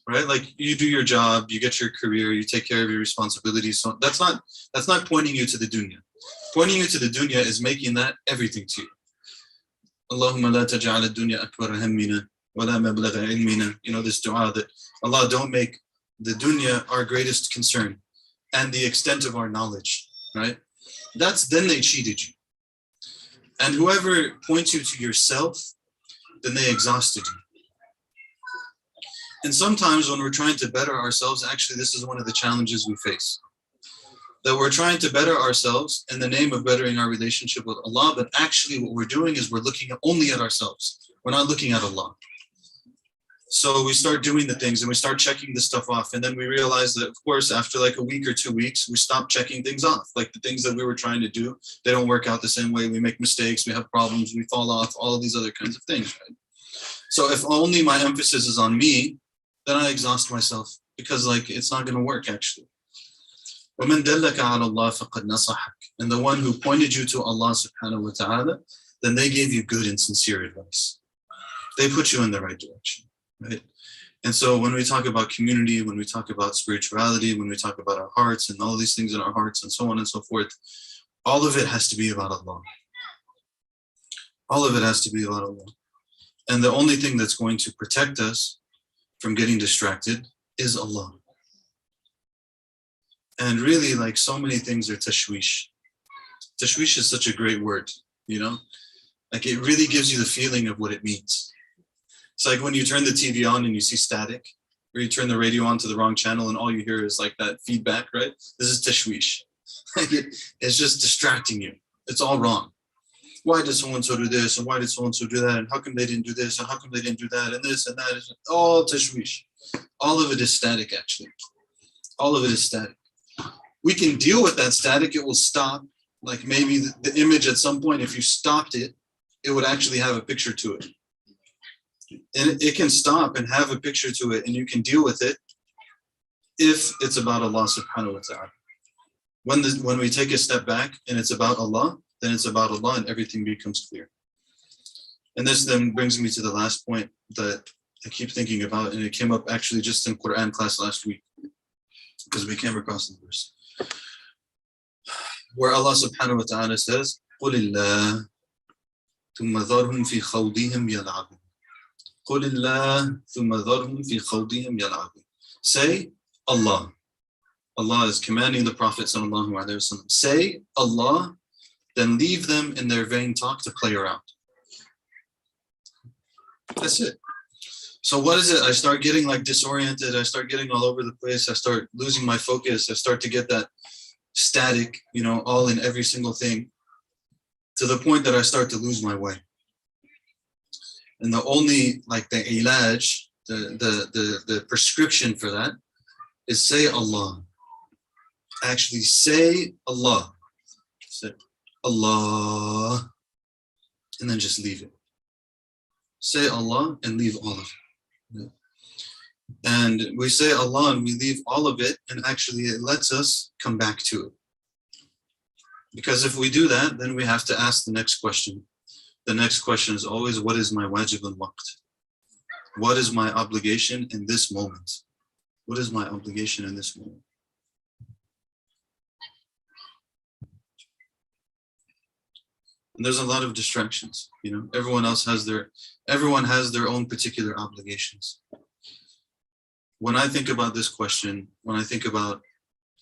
right? Like you do your job, you get your career, you take care of your responsibilities. So that's not pointing you to the dunya. Pointing you to the dunya is making that everything to you. Allahumma la taj'al ad-dunya akbar hammina wa la mablagha ilmina. You know, this dua that Allah, don't make the dunya our greatest concern and the extent of our knowledge, right? Then they cheated you. And whoever points you to yourself, then they exhausted you. And sometimes when we're trying to better ourselves, actually this is one of the challenges we face. That we're trying to better ourselves in the name of bettering our relationship with Allah, but actually what we're doing is we're looking only at ourselves. We're not looking at Allah. So we start doing the things and we start checking the stuff off. And then we realize that, of course, after like a week or 2 weeks, we stop checking things off. Like the things that we were trying to do, they don't work out the same way. We make mistakes, we have problems, we fall off, all of these other kinds of things, right? So if only my emphasis is on me, then I exhaust myself because like it's not going to work actually. وَمَنْ دَلَّكَ عَلَى اللَّهِ فَقَدْ نَصَحَكَ. And the one who pointed you to Allah subhanahu wa ta'ala, then they gave you good and sincere advice. They put you in the right direction, right? And so when we talk about community, when we talk about spirituality, when we talk about our hearts and all these things in our hearts and so on and so forth, all of it has to be about Allah. All of it has to be about Allah. And the only thing that's going to protect us from getting distracted is Allah. And really, like so many things are tashwish. Tashwish is such a great word, you know? Like it really gives you the feeling of what it means. It's like when you turn the TV on and you see static, or you turn the radio on to the wrong channel and all you hear is like that feedback, right? This is tashwish. It's just distracting you. It's all wrong. Why did so-and-so do this? And why did so-and-so do that? And how come they didn't do this? And how come they didn't do that? And this and that. Is all tashwish. All of it is static, actually. All of it is static. We can deal with that static. It will stop. Like maybe the image at some point, if you stopped it, it would actually have a picture to it. And it can stop and have a picture to it, and you can deal with it if it's about Allah subhanahu wa ta'ala. When we take a step back and it's about Allah, then it's about Allah and everything becomes clear. And this then brings me to the last point that I keep thinking about, and it came up actually just in Quran class last week, because we came across the verse where Allah subhanahu wa ta'ala says, قُلِ اللَّهِ ثُمَّ ذَرْهُمْ فِي خَوْضِهِمْ يَلْعَبُونَ. قُلِ اللَّهِ ثُمَّ ذَرْهُمْ فِي خَوْضِهِمْ يَلْعَبُونَ. Say Allah. Allah is commanding the Prophet sallallahu alaihi wasallam. Say Allah, then leave them in their vain talk to play around. That's it. So what is it? I start getting like disoriented. I start getting all over the place. I start losing my focus. I start to get that static, you know, all in every single thing, to the point that I start to lose my way. And the only, like the ilaj, the prescription for that is say Allah. Actually say Allah. Say Allah. And then just leave it. Say Allah and leave all of it. And we say Allah and we leave all of it, and actually it lets us come back to it. Because if we do that, then we have to ask the next question. The next question is always, what is my wajib al-waqt? What is my obligation in this moment? What is my obligation in this moment? And there's a lot of distractions, you know. Everyone has their own particular obligations. When I think about this question, when I think about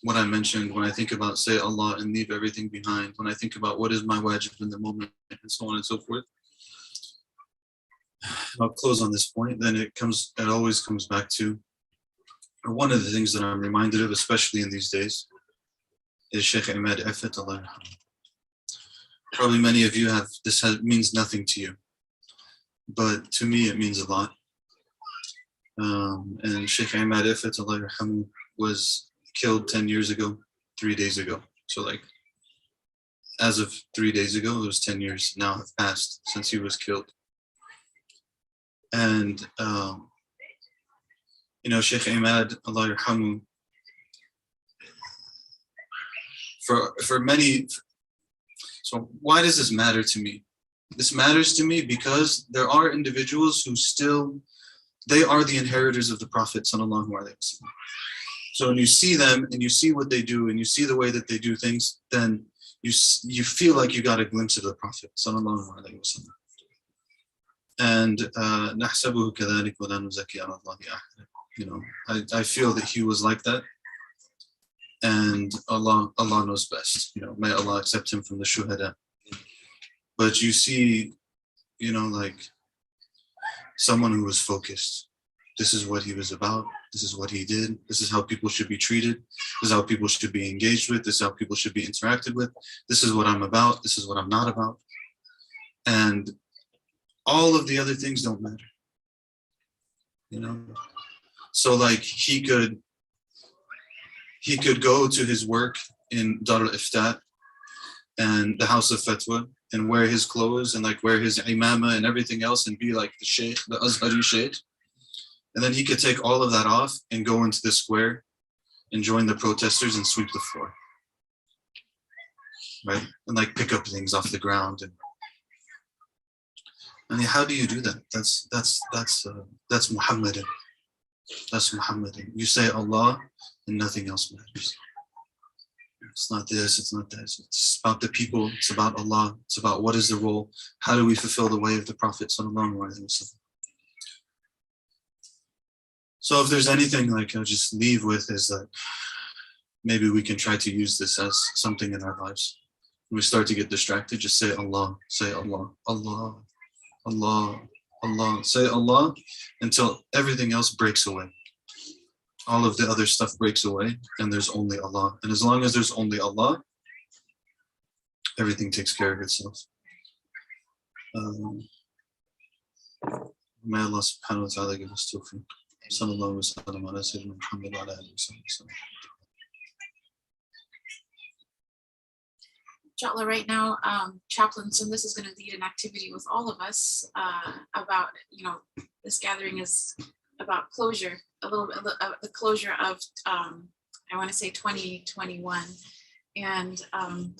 what I mentioned, when I think about say Allah and leave everything behind, when I think about what is my wajib in the moment and so on and so forth, I'll close on this point. Then it always comes back to, or one of the things that I'm reminded of, especially in these days, is Shaykh Ahmad Effet, Allah yarhamah. Probably many of you means nothing to you, but to me it means a lot. And Shaykh Ahmad Effet, Allah yarhamah, was killed 10 years ago, 3 days ago. So like, as of 3 days ago, it was 10 years now have passed since he was killed. And, you know, Shaykh Ahmad, Allah yarhamah, for many, so why does this matter to me? This matters to me because there are individuals who still they are the inheritors of the Prophet sallallahu alaihi wasallam. So when you see them and you see what they do and you see the way that they do things, then you feel like you got a glimpse of the Prophet sallallahu alaihi wasallam. And نحسبه كذلك ولا نزكي على الله أحدا. You know, I feel that he was like that, and Allah knows best. You know, may Allah accept him from the shuhada. But you see, you know, like someone who was focused. This is what he was about. This is what he did. This is how people should be treated. This is how people should be engaged with. This is how people should be interacted with. This is what I'm about. This is what I'm not about. And all of the other things don't matter. You know? So like he could go to his work in Dar al-Iftat and the house of Fatwa and wear his clothes and like wear his imama and everything else and be like the Shaykh, the Azhari Shaykh. And then he could take all of that off and go into the square and join the protesters and sweep the floor. Right? And like pick up things off the ground. And how do you do that? That's Muhammadan. That's Muhammadan. You say Allah and nothing else matters. It's not this, it's not that. It's about the people, it's about Allah, it's about what is the role, how do we fulfill the way of the Prophet sallallahu alaihi wasallam. So if there's anything like I'll just leave with is that maybe we can try to use this as something in our lives. When we start to get distracted, just say Allah, Allah, Allah, Allah. Say Allah until everything else breaks away. All of the other stuff breaks away and there's only Allah. And as long as there's only Allah, everything takes care of itself. May Allah subhanahu wa ta'ala give us tawfiq. Sallallahu alaihi wa sallam ala sayyidina Muhammad wa ala alihi wa sallam. Inshallah, right now, Chaplain Sondos is going to lead an activity with all of us about, you know, this gathering is about closure, a little bit of the closure of, I want to say 2021. And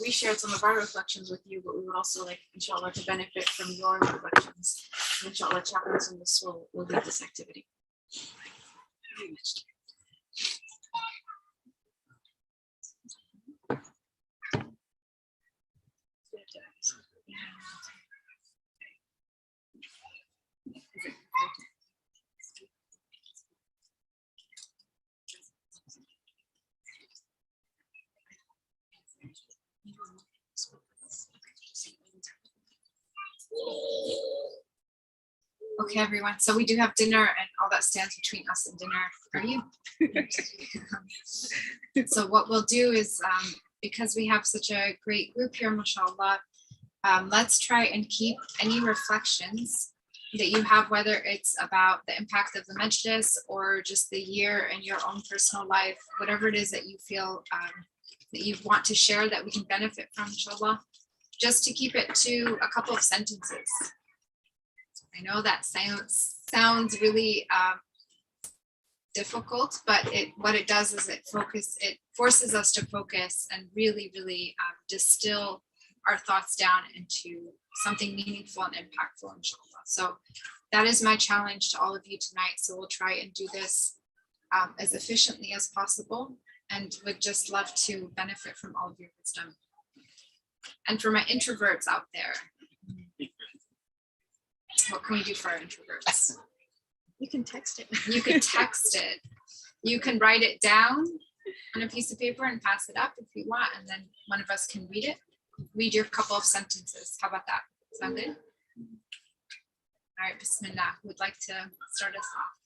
we shared some of our reflections with you, but we would also like, inshallah, to benefit from your reflections. And inshallah, Chaplain Sondos will lead this activity. Okay, everyone. So we do have dinner and all that stands between us and dinner. Are you? So what we'll do is, because we have such a great group here, mashallah, let's try and keep any reflections that you have, whether it's about the impact of the Majlis or just the year in your own personal life, whatever it is that you feel that you want to share that we can benefit from, inshallah, just to keep it to a couple of sentences. I know that sounds really difficult, but what it does is it forces us to focus and really distill our thoughts down into something meaningful and impactful, inshallah. So that is my challenge to all of you tonight. So we'll try and do this as efficiently as possible, and would just love to benefit from all of your wisdom. And for my introverts out there, what can we do for our introverts? You can text it. You can text it. You can write it down on a piece of paper and pass it up if you want, and then one of us can read it. Read your couple of sentences. How about that? Sound good? All right, Bismillah. Who would like to start us off?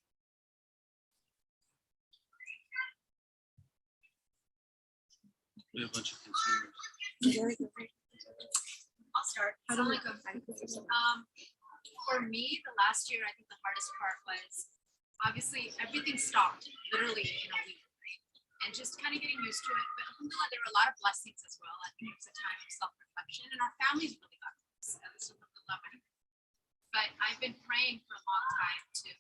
We have a bunch of consumers. I'll start. For me, the last year, I think the hardest part was obviously everything stopped literally in a week, right? And just kind of getting used to it. But alhamdulillah, there were a lot of blessings as well. I think it was a time of self-reflection, and our families really got this. But I've been praying for a long time to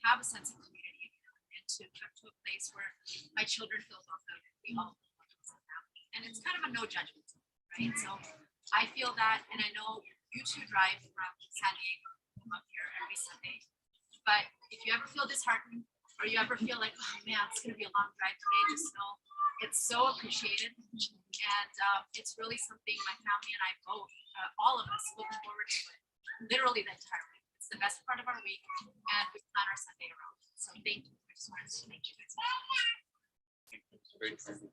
have a sense of community again and to come to a place where my children feel welcome and we all feel welcome as a family. And it's kind of a no judgment zone, right? So I feel that, and I know you two drive from San Diego up here every Sunday. But if you ever feel disheartened, or you ever feel like, oh man, it's gonna be a long drive today, just know it's so appreciated. And it's really something my family and I both, all of us, looking forward to it. Literally the entire week. It's the best part of our week, and we plan our Sunday around it. So thank you. I just wanted to thank you guys. Very true.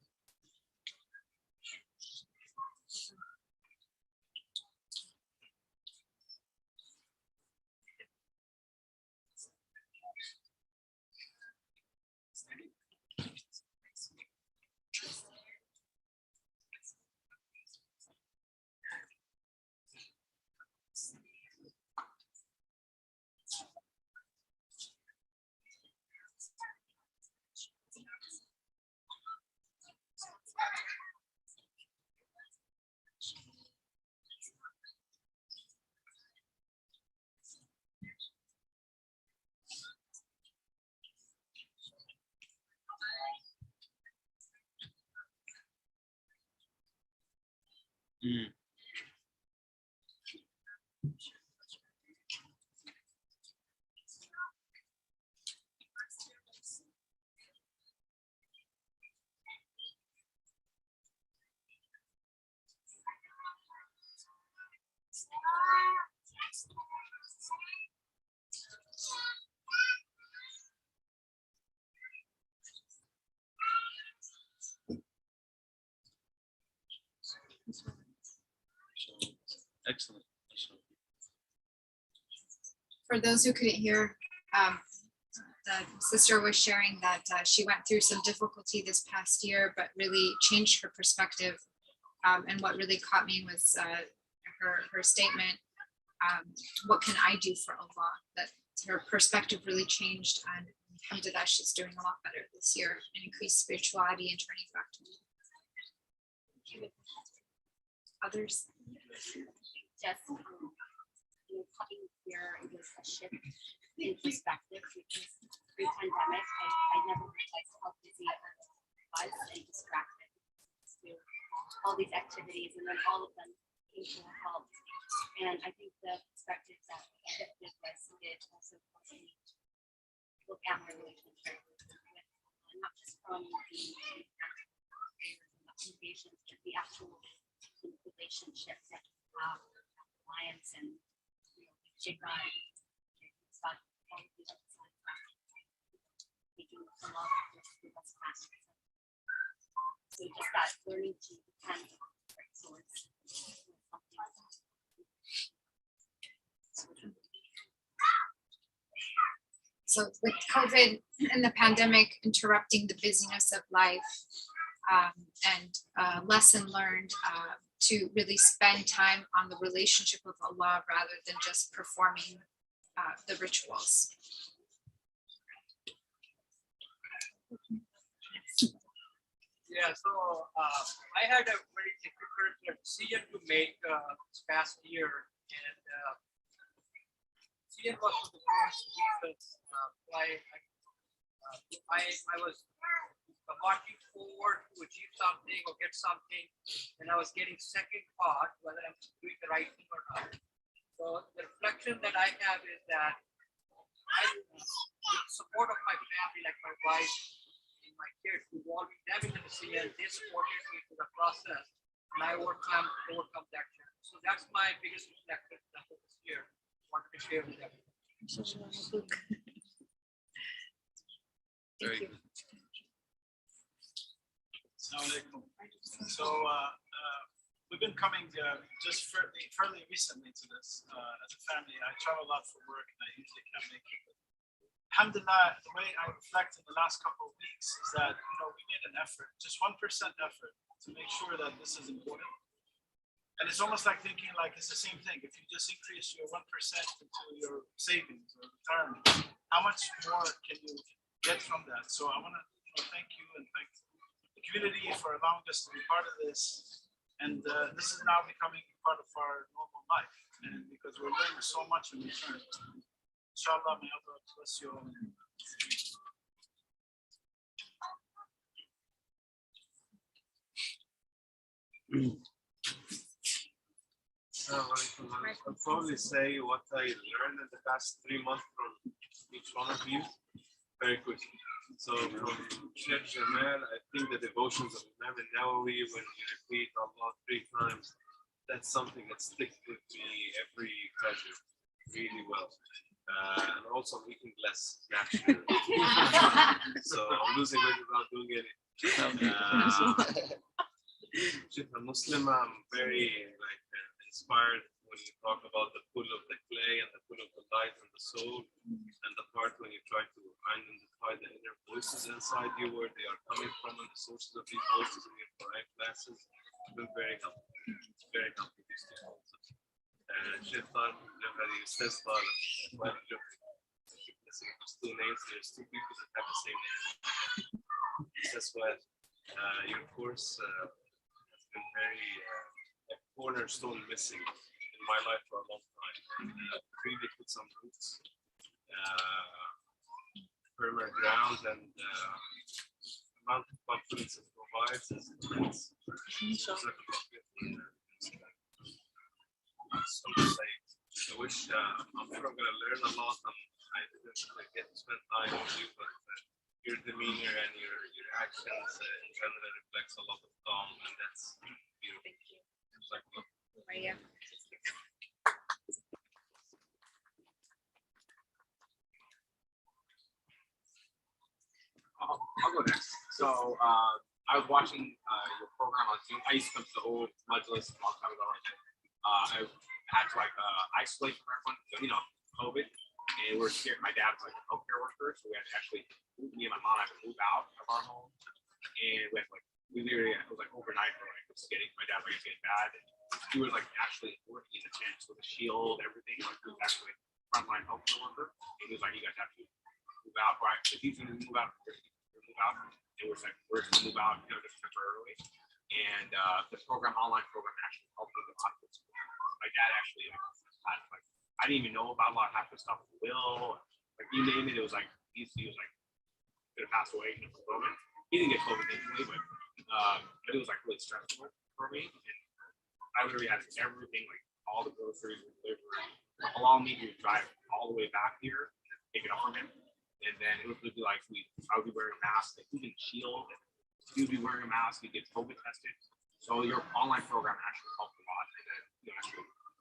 Mm. Excellent. For those who couldn't hear, the sister was sharing that she went through some difficulty this past year, but really changed her perspective. And what really caught me was her statement, what can I do for Allah? That her perspective really changed, and alhamdulillah, she's doing a lot better this year and increased spirituality and turning back to me. Others? Just coming here, it was a shift in perspective because pre-pandemic, I never realized how busy I was and distracted to all these activities, and then all of them came to a halt. And I think the perspective that shifted was it also caused me to look at my relationship with not just from the obligations, but the actual relationship that clients and Shaykha and Ustadh, all of these other sides, making a lot of the best practices. So just that learning to depend on the right source. So with COVID and the pandemic interrupting the busyness of life, and lesson learned to really spend time on the relationship with Allah rather than just performing the rituals. Yeah, so I had a very difficult decision to make this past year, and decision was for the first reasons why I was marching forward to achieve something or get something, and I was getting second thought whether I'm doing the right thing or not. So the reflection that I have is that with the support of my family, like my wife and my kids, involving them in the decision, they supported me through the process, and I overcome that challenge. So that's my biggest reflection for this year. I want to share with them. Very good. So we've been coming just fairly recently to this as a family. I travel a lot for work and I usually can't make it. Alhamdulillah, the way I reflect in the last couple of weeks is that we made an effort, just 1% effort, to make sure that this is important. And it's almost like thinking like it's the same thing. If you just increase your 1% into your savings or retirement, how much more can you get from that? So I want to thank you and thank the community for allowing us to be part of this. And this is now becoming part of our normal life. And because we're learning so much in return. Inshallah, may Allah bless you all. I'll probably say what I learned in the past 3 months from each one of you very quickly. So from Sheikh Jamaal, I think the devotions of Imam Nawawi, when you repeat Allah 3 times, that's something that sticks with me every pleasure really well. And also I'm eating less naturally. So I'm losing weight without doing anything. Muslema, I'm very inspired when you talk about the pull of the clay and the pull of the light and the soul, and the part when you try to identify the inner voices inside you, where they are coming from, and the sources of these voices in your Quran classes. It's been very helpful. It's very helpful, these two concepts. Sheikh Talib, Ustadh Talib, there's 2 names, there's 2 people that have the same name. That's why your course has been very a cornerstone missing in my life for a long time. Really put some roots, firmer ground, and amount of confidence it provides is immense. So I wish I'm sure I'm going to learn a lot. I didn't really get to spend time with you, but your demeanor and your actions in general reflects a lot of calm, and that's beautiful. Thank you. I'll go next. So I was watching your program on Zoom. I used to come to the old Majlis a long time ago. I had to isolate from everyone, COVID, and we're scared. My dad's a healthcare worker, so we had to actually, me and my mom had to move out of our home, and we had we literally, it was overnight. My dad was getting bad. And he was actually working in the tent with a shield, everything. He was actually frontline healthcare worker, and he was like, "You guys have to move out, right?" So he's going to move out. And we're going to move out, just temporarily. And the online program actually helped with a lot of this. My dad actually had I didn't even know about a lot of half the stuff. Will, you name it, it was he was gonna pass away from COVID. He didn't get COVID anyway, but it was really stressful for me. And I literally had everything, all the groceries and delivery, allow me to drive all the way back here, pick it up from him. And then it would be I would be wearing a mask, he didn't shield, he would be wearing a mask, he'd get COVID tested. So your online program actually helped a lot. And then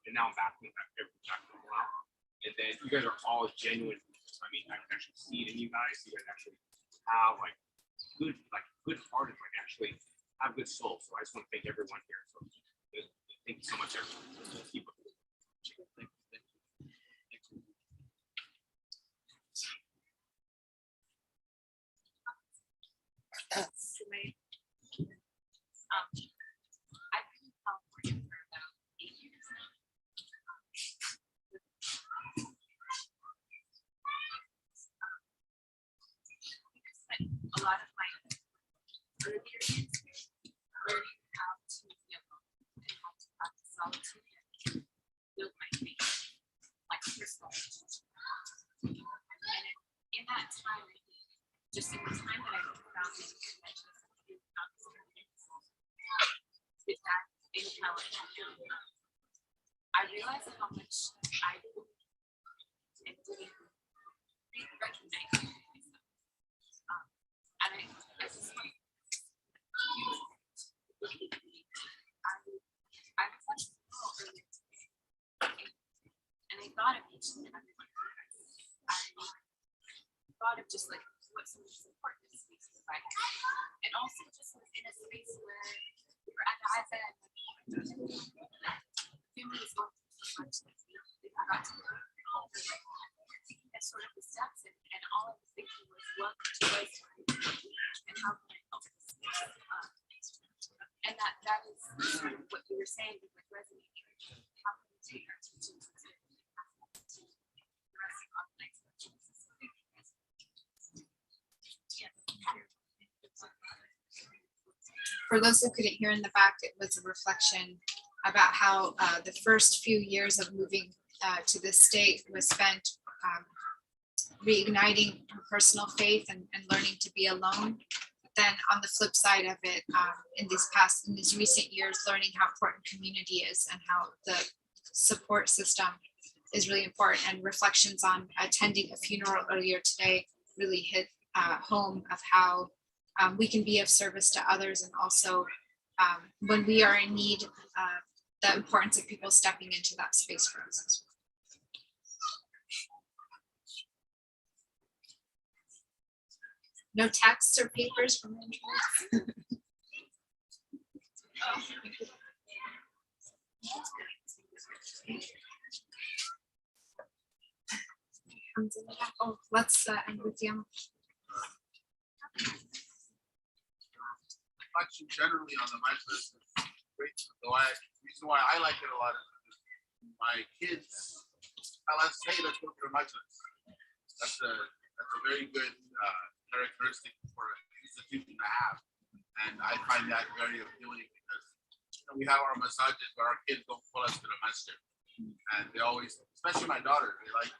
and now I'm back to every back to normal. And then you guys are all genuine. I mean, I can actually see it in you guys. You guys actually have good hearted, actually have good souls. So I just want to thank everyone here. So thank you so much, everyone. Keep up. Thank you. I've been in California for about 8 years now. I spent a lot of my earlier years learning how to be alone and how to practice solitude and build my faith, personal. And in that time, just in the time that I found it, in California, I realized how much I didn't recognize myself. And I just want I was watching earlier today, and I thought of each and every one of you guys. I thought of just what some of the support in this space was like, and also just was in a space where we were at the iPad. Family is going through so much that they forgot to as sort of the steps, and all I was thinking was, what would you guys do, and how can I help this? And that is sort of what you were saying with resonating. How can we take our teachings and to the rest of our life? For those who couldn't hear in the back, it was a reflection about how the first few years of moving to this state was spent reigniting her personal faith and learning to be alone. But then on the flip side of it, in these recent years, learning how important community is and how the support system is really important, and reflections on attending a funeral earlier today really hit home of how we can be of service to others, and also when we are in need, the importance of people stepping into that space for us as well. No texts or papers from Andrew. Oh, let's end with Diwan. Reflection generally on the Majlis is great. The reason why I like it a lot is my kids, let's go to the Majlis. That's a very good characteristic for an institution to have. And I find that very appealing because we have our massages, but our kids don't pull us to the masjid. And they always, especially my daughter, they like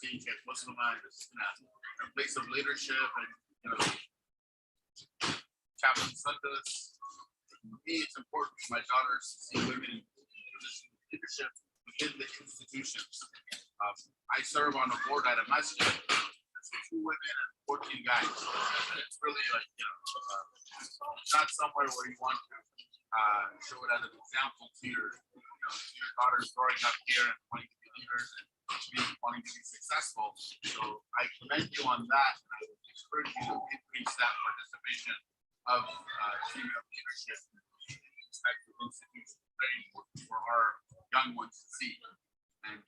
seeing Shaykh Muslema in a place of leadership and Chaplain Sondos. For me, it's important for my daughters to see women in positions of leadership within the institutions. I serve on a board at a masjid. It's 2 women and 14 guys. It's really like, not somewhere where you want to show it as an example to your daughters growing up here and wanting to be leaders and wanting to be successful. So I commend you on that, and I would encourage you to increase that participation of female leadership in these types of institutions. Very important for our young ones to see and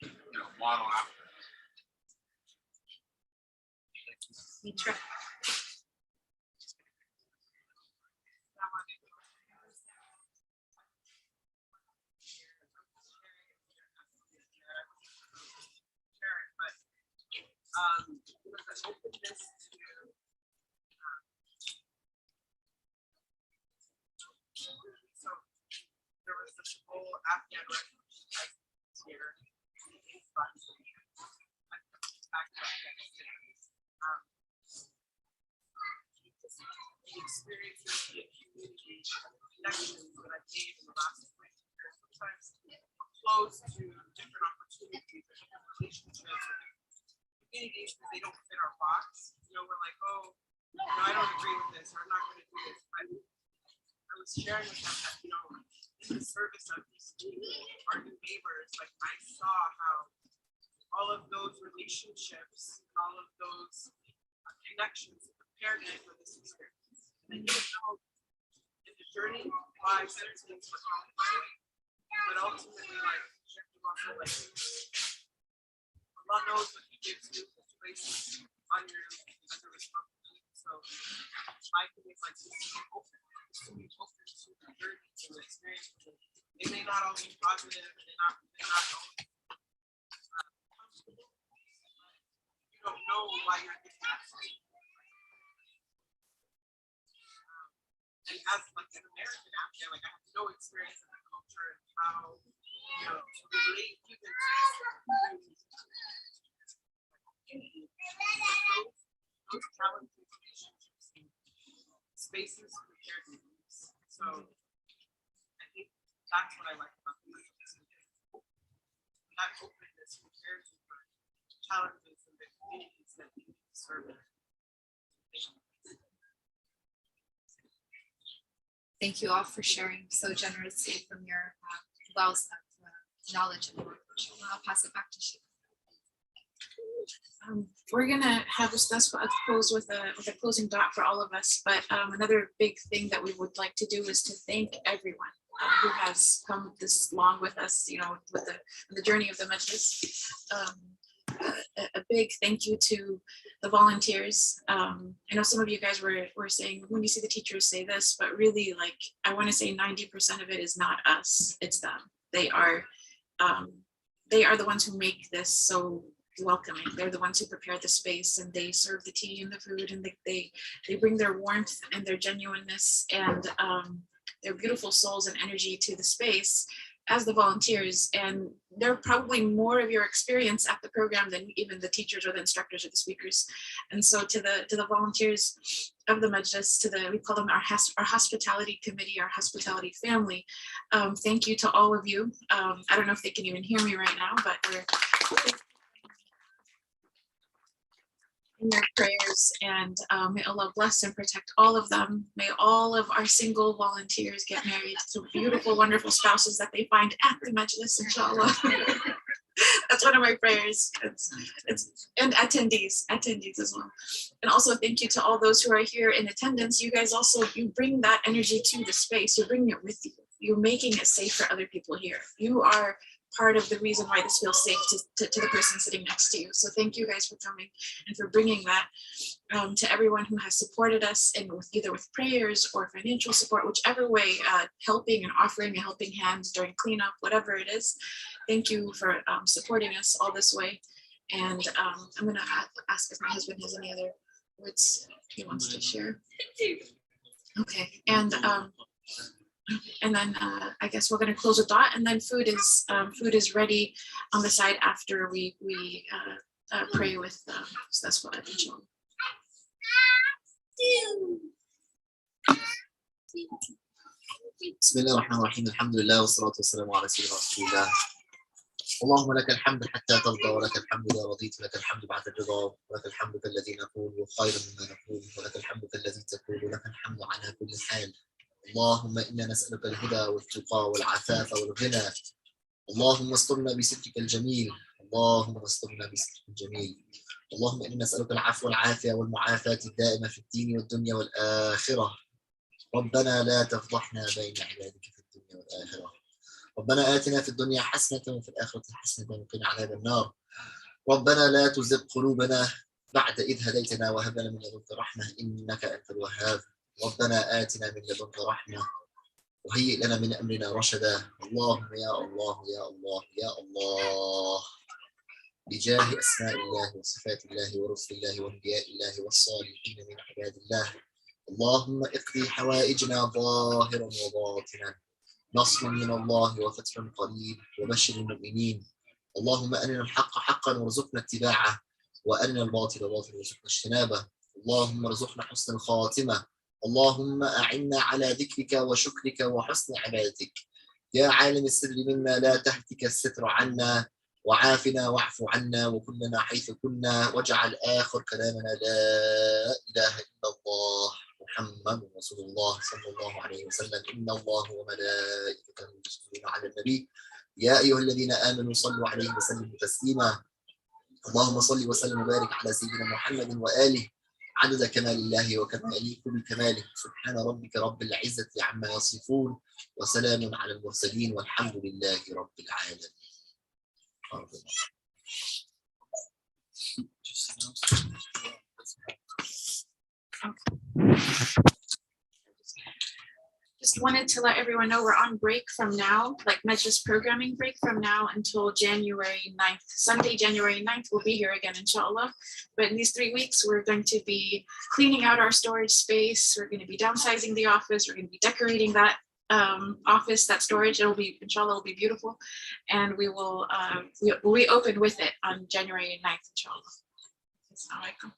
model after. The openness to so there was this whole Afghan refugee crisis here in back to Afghanistan. The experiences, the community connections that I've made in the last 20 years, sometimes close to different opportunities and relationships. Communities that they don't fit our box. We're like, oh, I don't agree with this, or I'm not going to do this. But I was sharing with them that, in the service of these people, our new neighbors, like I saw how all of those relationships and all of those connections prepared me for this experience. And in the journey, I said things were going my way, but ultimately, like, Allah knows what He gives you situations under responsibility. So my thing is like to be open to the journey, to the experience. They may not always be positive, and they're not always comfortable. You don't know why you're getting that way. And as like an American Afghan, like I have no experience in the culture and how to relate even to those challenging relationships and spaces prepared for this. So I think that's what I like about the Majlis. That openness prepares you for challenges in the communities that you serve in. Thank you all for sharing so generously from your wells of knowledge and knowledge. I'll pass it back to Shaykh. We're gonna have Ustadh close with a closing dot for all of us, but another big thing that we would like to do is to thank everyone who has come this long with us, with the journey of the Majlis. A big thank you to the volunteers. I know some of you guys were saying, when you see the teachers say this, but really, like, I want to say 90% of it is not us, it's them. They are the ones who make this so welcoming. They're the ones who prepare the space, and they serve the tea and the food, and they bring their warmth and their genuineness and their beautiful souls and energy to the space as the volunteers. And they're probably more of your experience at the program than even the teachers or the instructors or the speakers. And so to the volunteers of the Majlis, we call them our hospitality committee, our hospitality family. Thank you to all of you. I don't know if they can even hear me right now, but we're in your prayers, and may Allah bless and protect all of them. May all of our single volunteers get married to beautiful, wonderful spouses that they find at the Majlis, inshallah. That's one of my prayers. And attendees as well. And also thank you to all those who are here in attendance. You guys also, you bring that energy to the space. You're bringing it with you. You're making it safe for other people here. You are part of the reason why this feels safe to the person sitting next to you. So thank you guys for coming and for bringing that to everyone who has supported us, and either with prayers or financial support, whichever way, helping and offering a helping hand during cleanup, whatever it is. Thank you for supporting us all this way. And I'm gonna ask if my husband has any other words he wants to share. Okay, and then I guess we're gonna close with that, and then food is ready on the side after we pray with Ustadh Fouad, inshallah. بسم الله الرحمن الرحيم الحمد لله والصلاة والسلام على سيدنا رسول الله. اللهم لك الحمد حتى ترضى، ولك الحمد إذا رضيت، لك الحمد بعد الرضا، ولك الحمد كالذي نقول خيرا مما نقول، ولك الحمد كالذي تقول، ولك الحمد على كل حال. اللهم إنا نسألك الهدى والتقى والعفاف والغنى. اللهم استرنا بسترك الجميل، اللهم استرنا بسترك الجميل. اللهم إنا نسألك العفو والعافية والمعافاة الدائمة في الدين والدنيا والآخرة. ربنا لا تفضحنا بين عبادك في الدنيا والآخرة. ربنا آتنا في الدنيا حسنة وفي الآخرة حسنة وقنا عذاب النار. ربنا لا تزغ قلوبنا بعد إذ هديتنا وهب لنا من لدنك رحمة إنك أنت الوهاب. ربنا آتنا من لدنك رحمة وهيئ لنا من أمرنا رشدا. اللهم يا الله يا الله يا الله، بجاه أسماء الله وصفات الله ورسل الله وأنبياء الله والصالحين من عباد الله، اللهم اقضي حوائجنا ظاهرا وباطنا، نصر من الله وفتح قريب وبشر المؤمنين. اللهم أرنا الحق حقا وارزقنا اتباعه، وأرنا الباطل باطلا وارزقنا اجتنابه. اللهم ارزقنا حسن الخاتمة. اللهم أعنا على ذكرك وشكرك وحسن عبادتك. يا عالم السر منا لا تهتك الستر عنا، وعافنا واعف عنا وكلنا حيث كنا، واجعل آخر كلامنا لا إله إلا الله محمد رسول الله صلى الله عليه وسلم. إن الله وملائكته يصلون على النبي يا أيها الذين آمنوا صلوا عليه وسلموا تسليما. اللهم صل وسلم وبارك على سيدنا محمد وآله عدد كمال الله وكماله كل كماله. سبحان ربك رب العزة عما يصفون وسلام على المرسلين والحمد لله رب العالمين. Just wanted to let everyone know we're on break from now, like Majlis programming break from now until January 9th. Sunday, January 9th, we'll be here again, inshallah. But in these 3 weeks, we're going to be cleaning out our storage space. We're going to be downsizing the office. We're going to be decorating that office, that storage. It'll be, inshallah, it'll be beautiful. And we will reopen with it on January 9th, inshallah. Assalamu alaikum.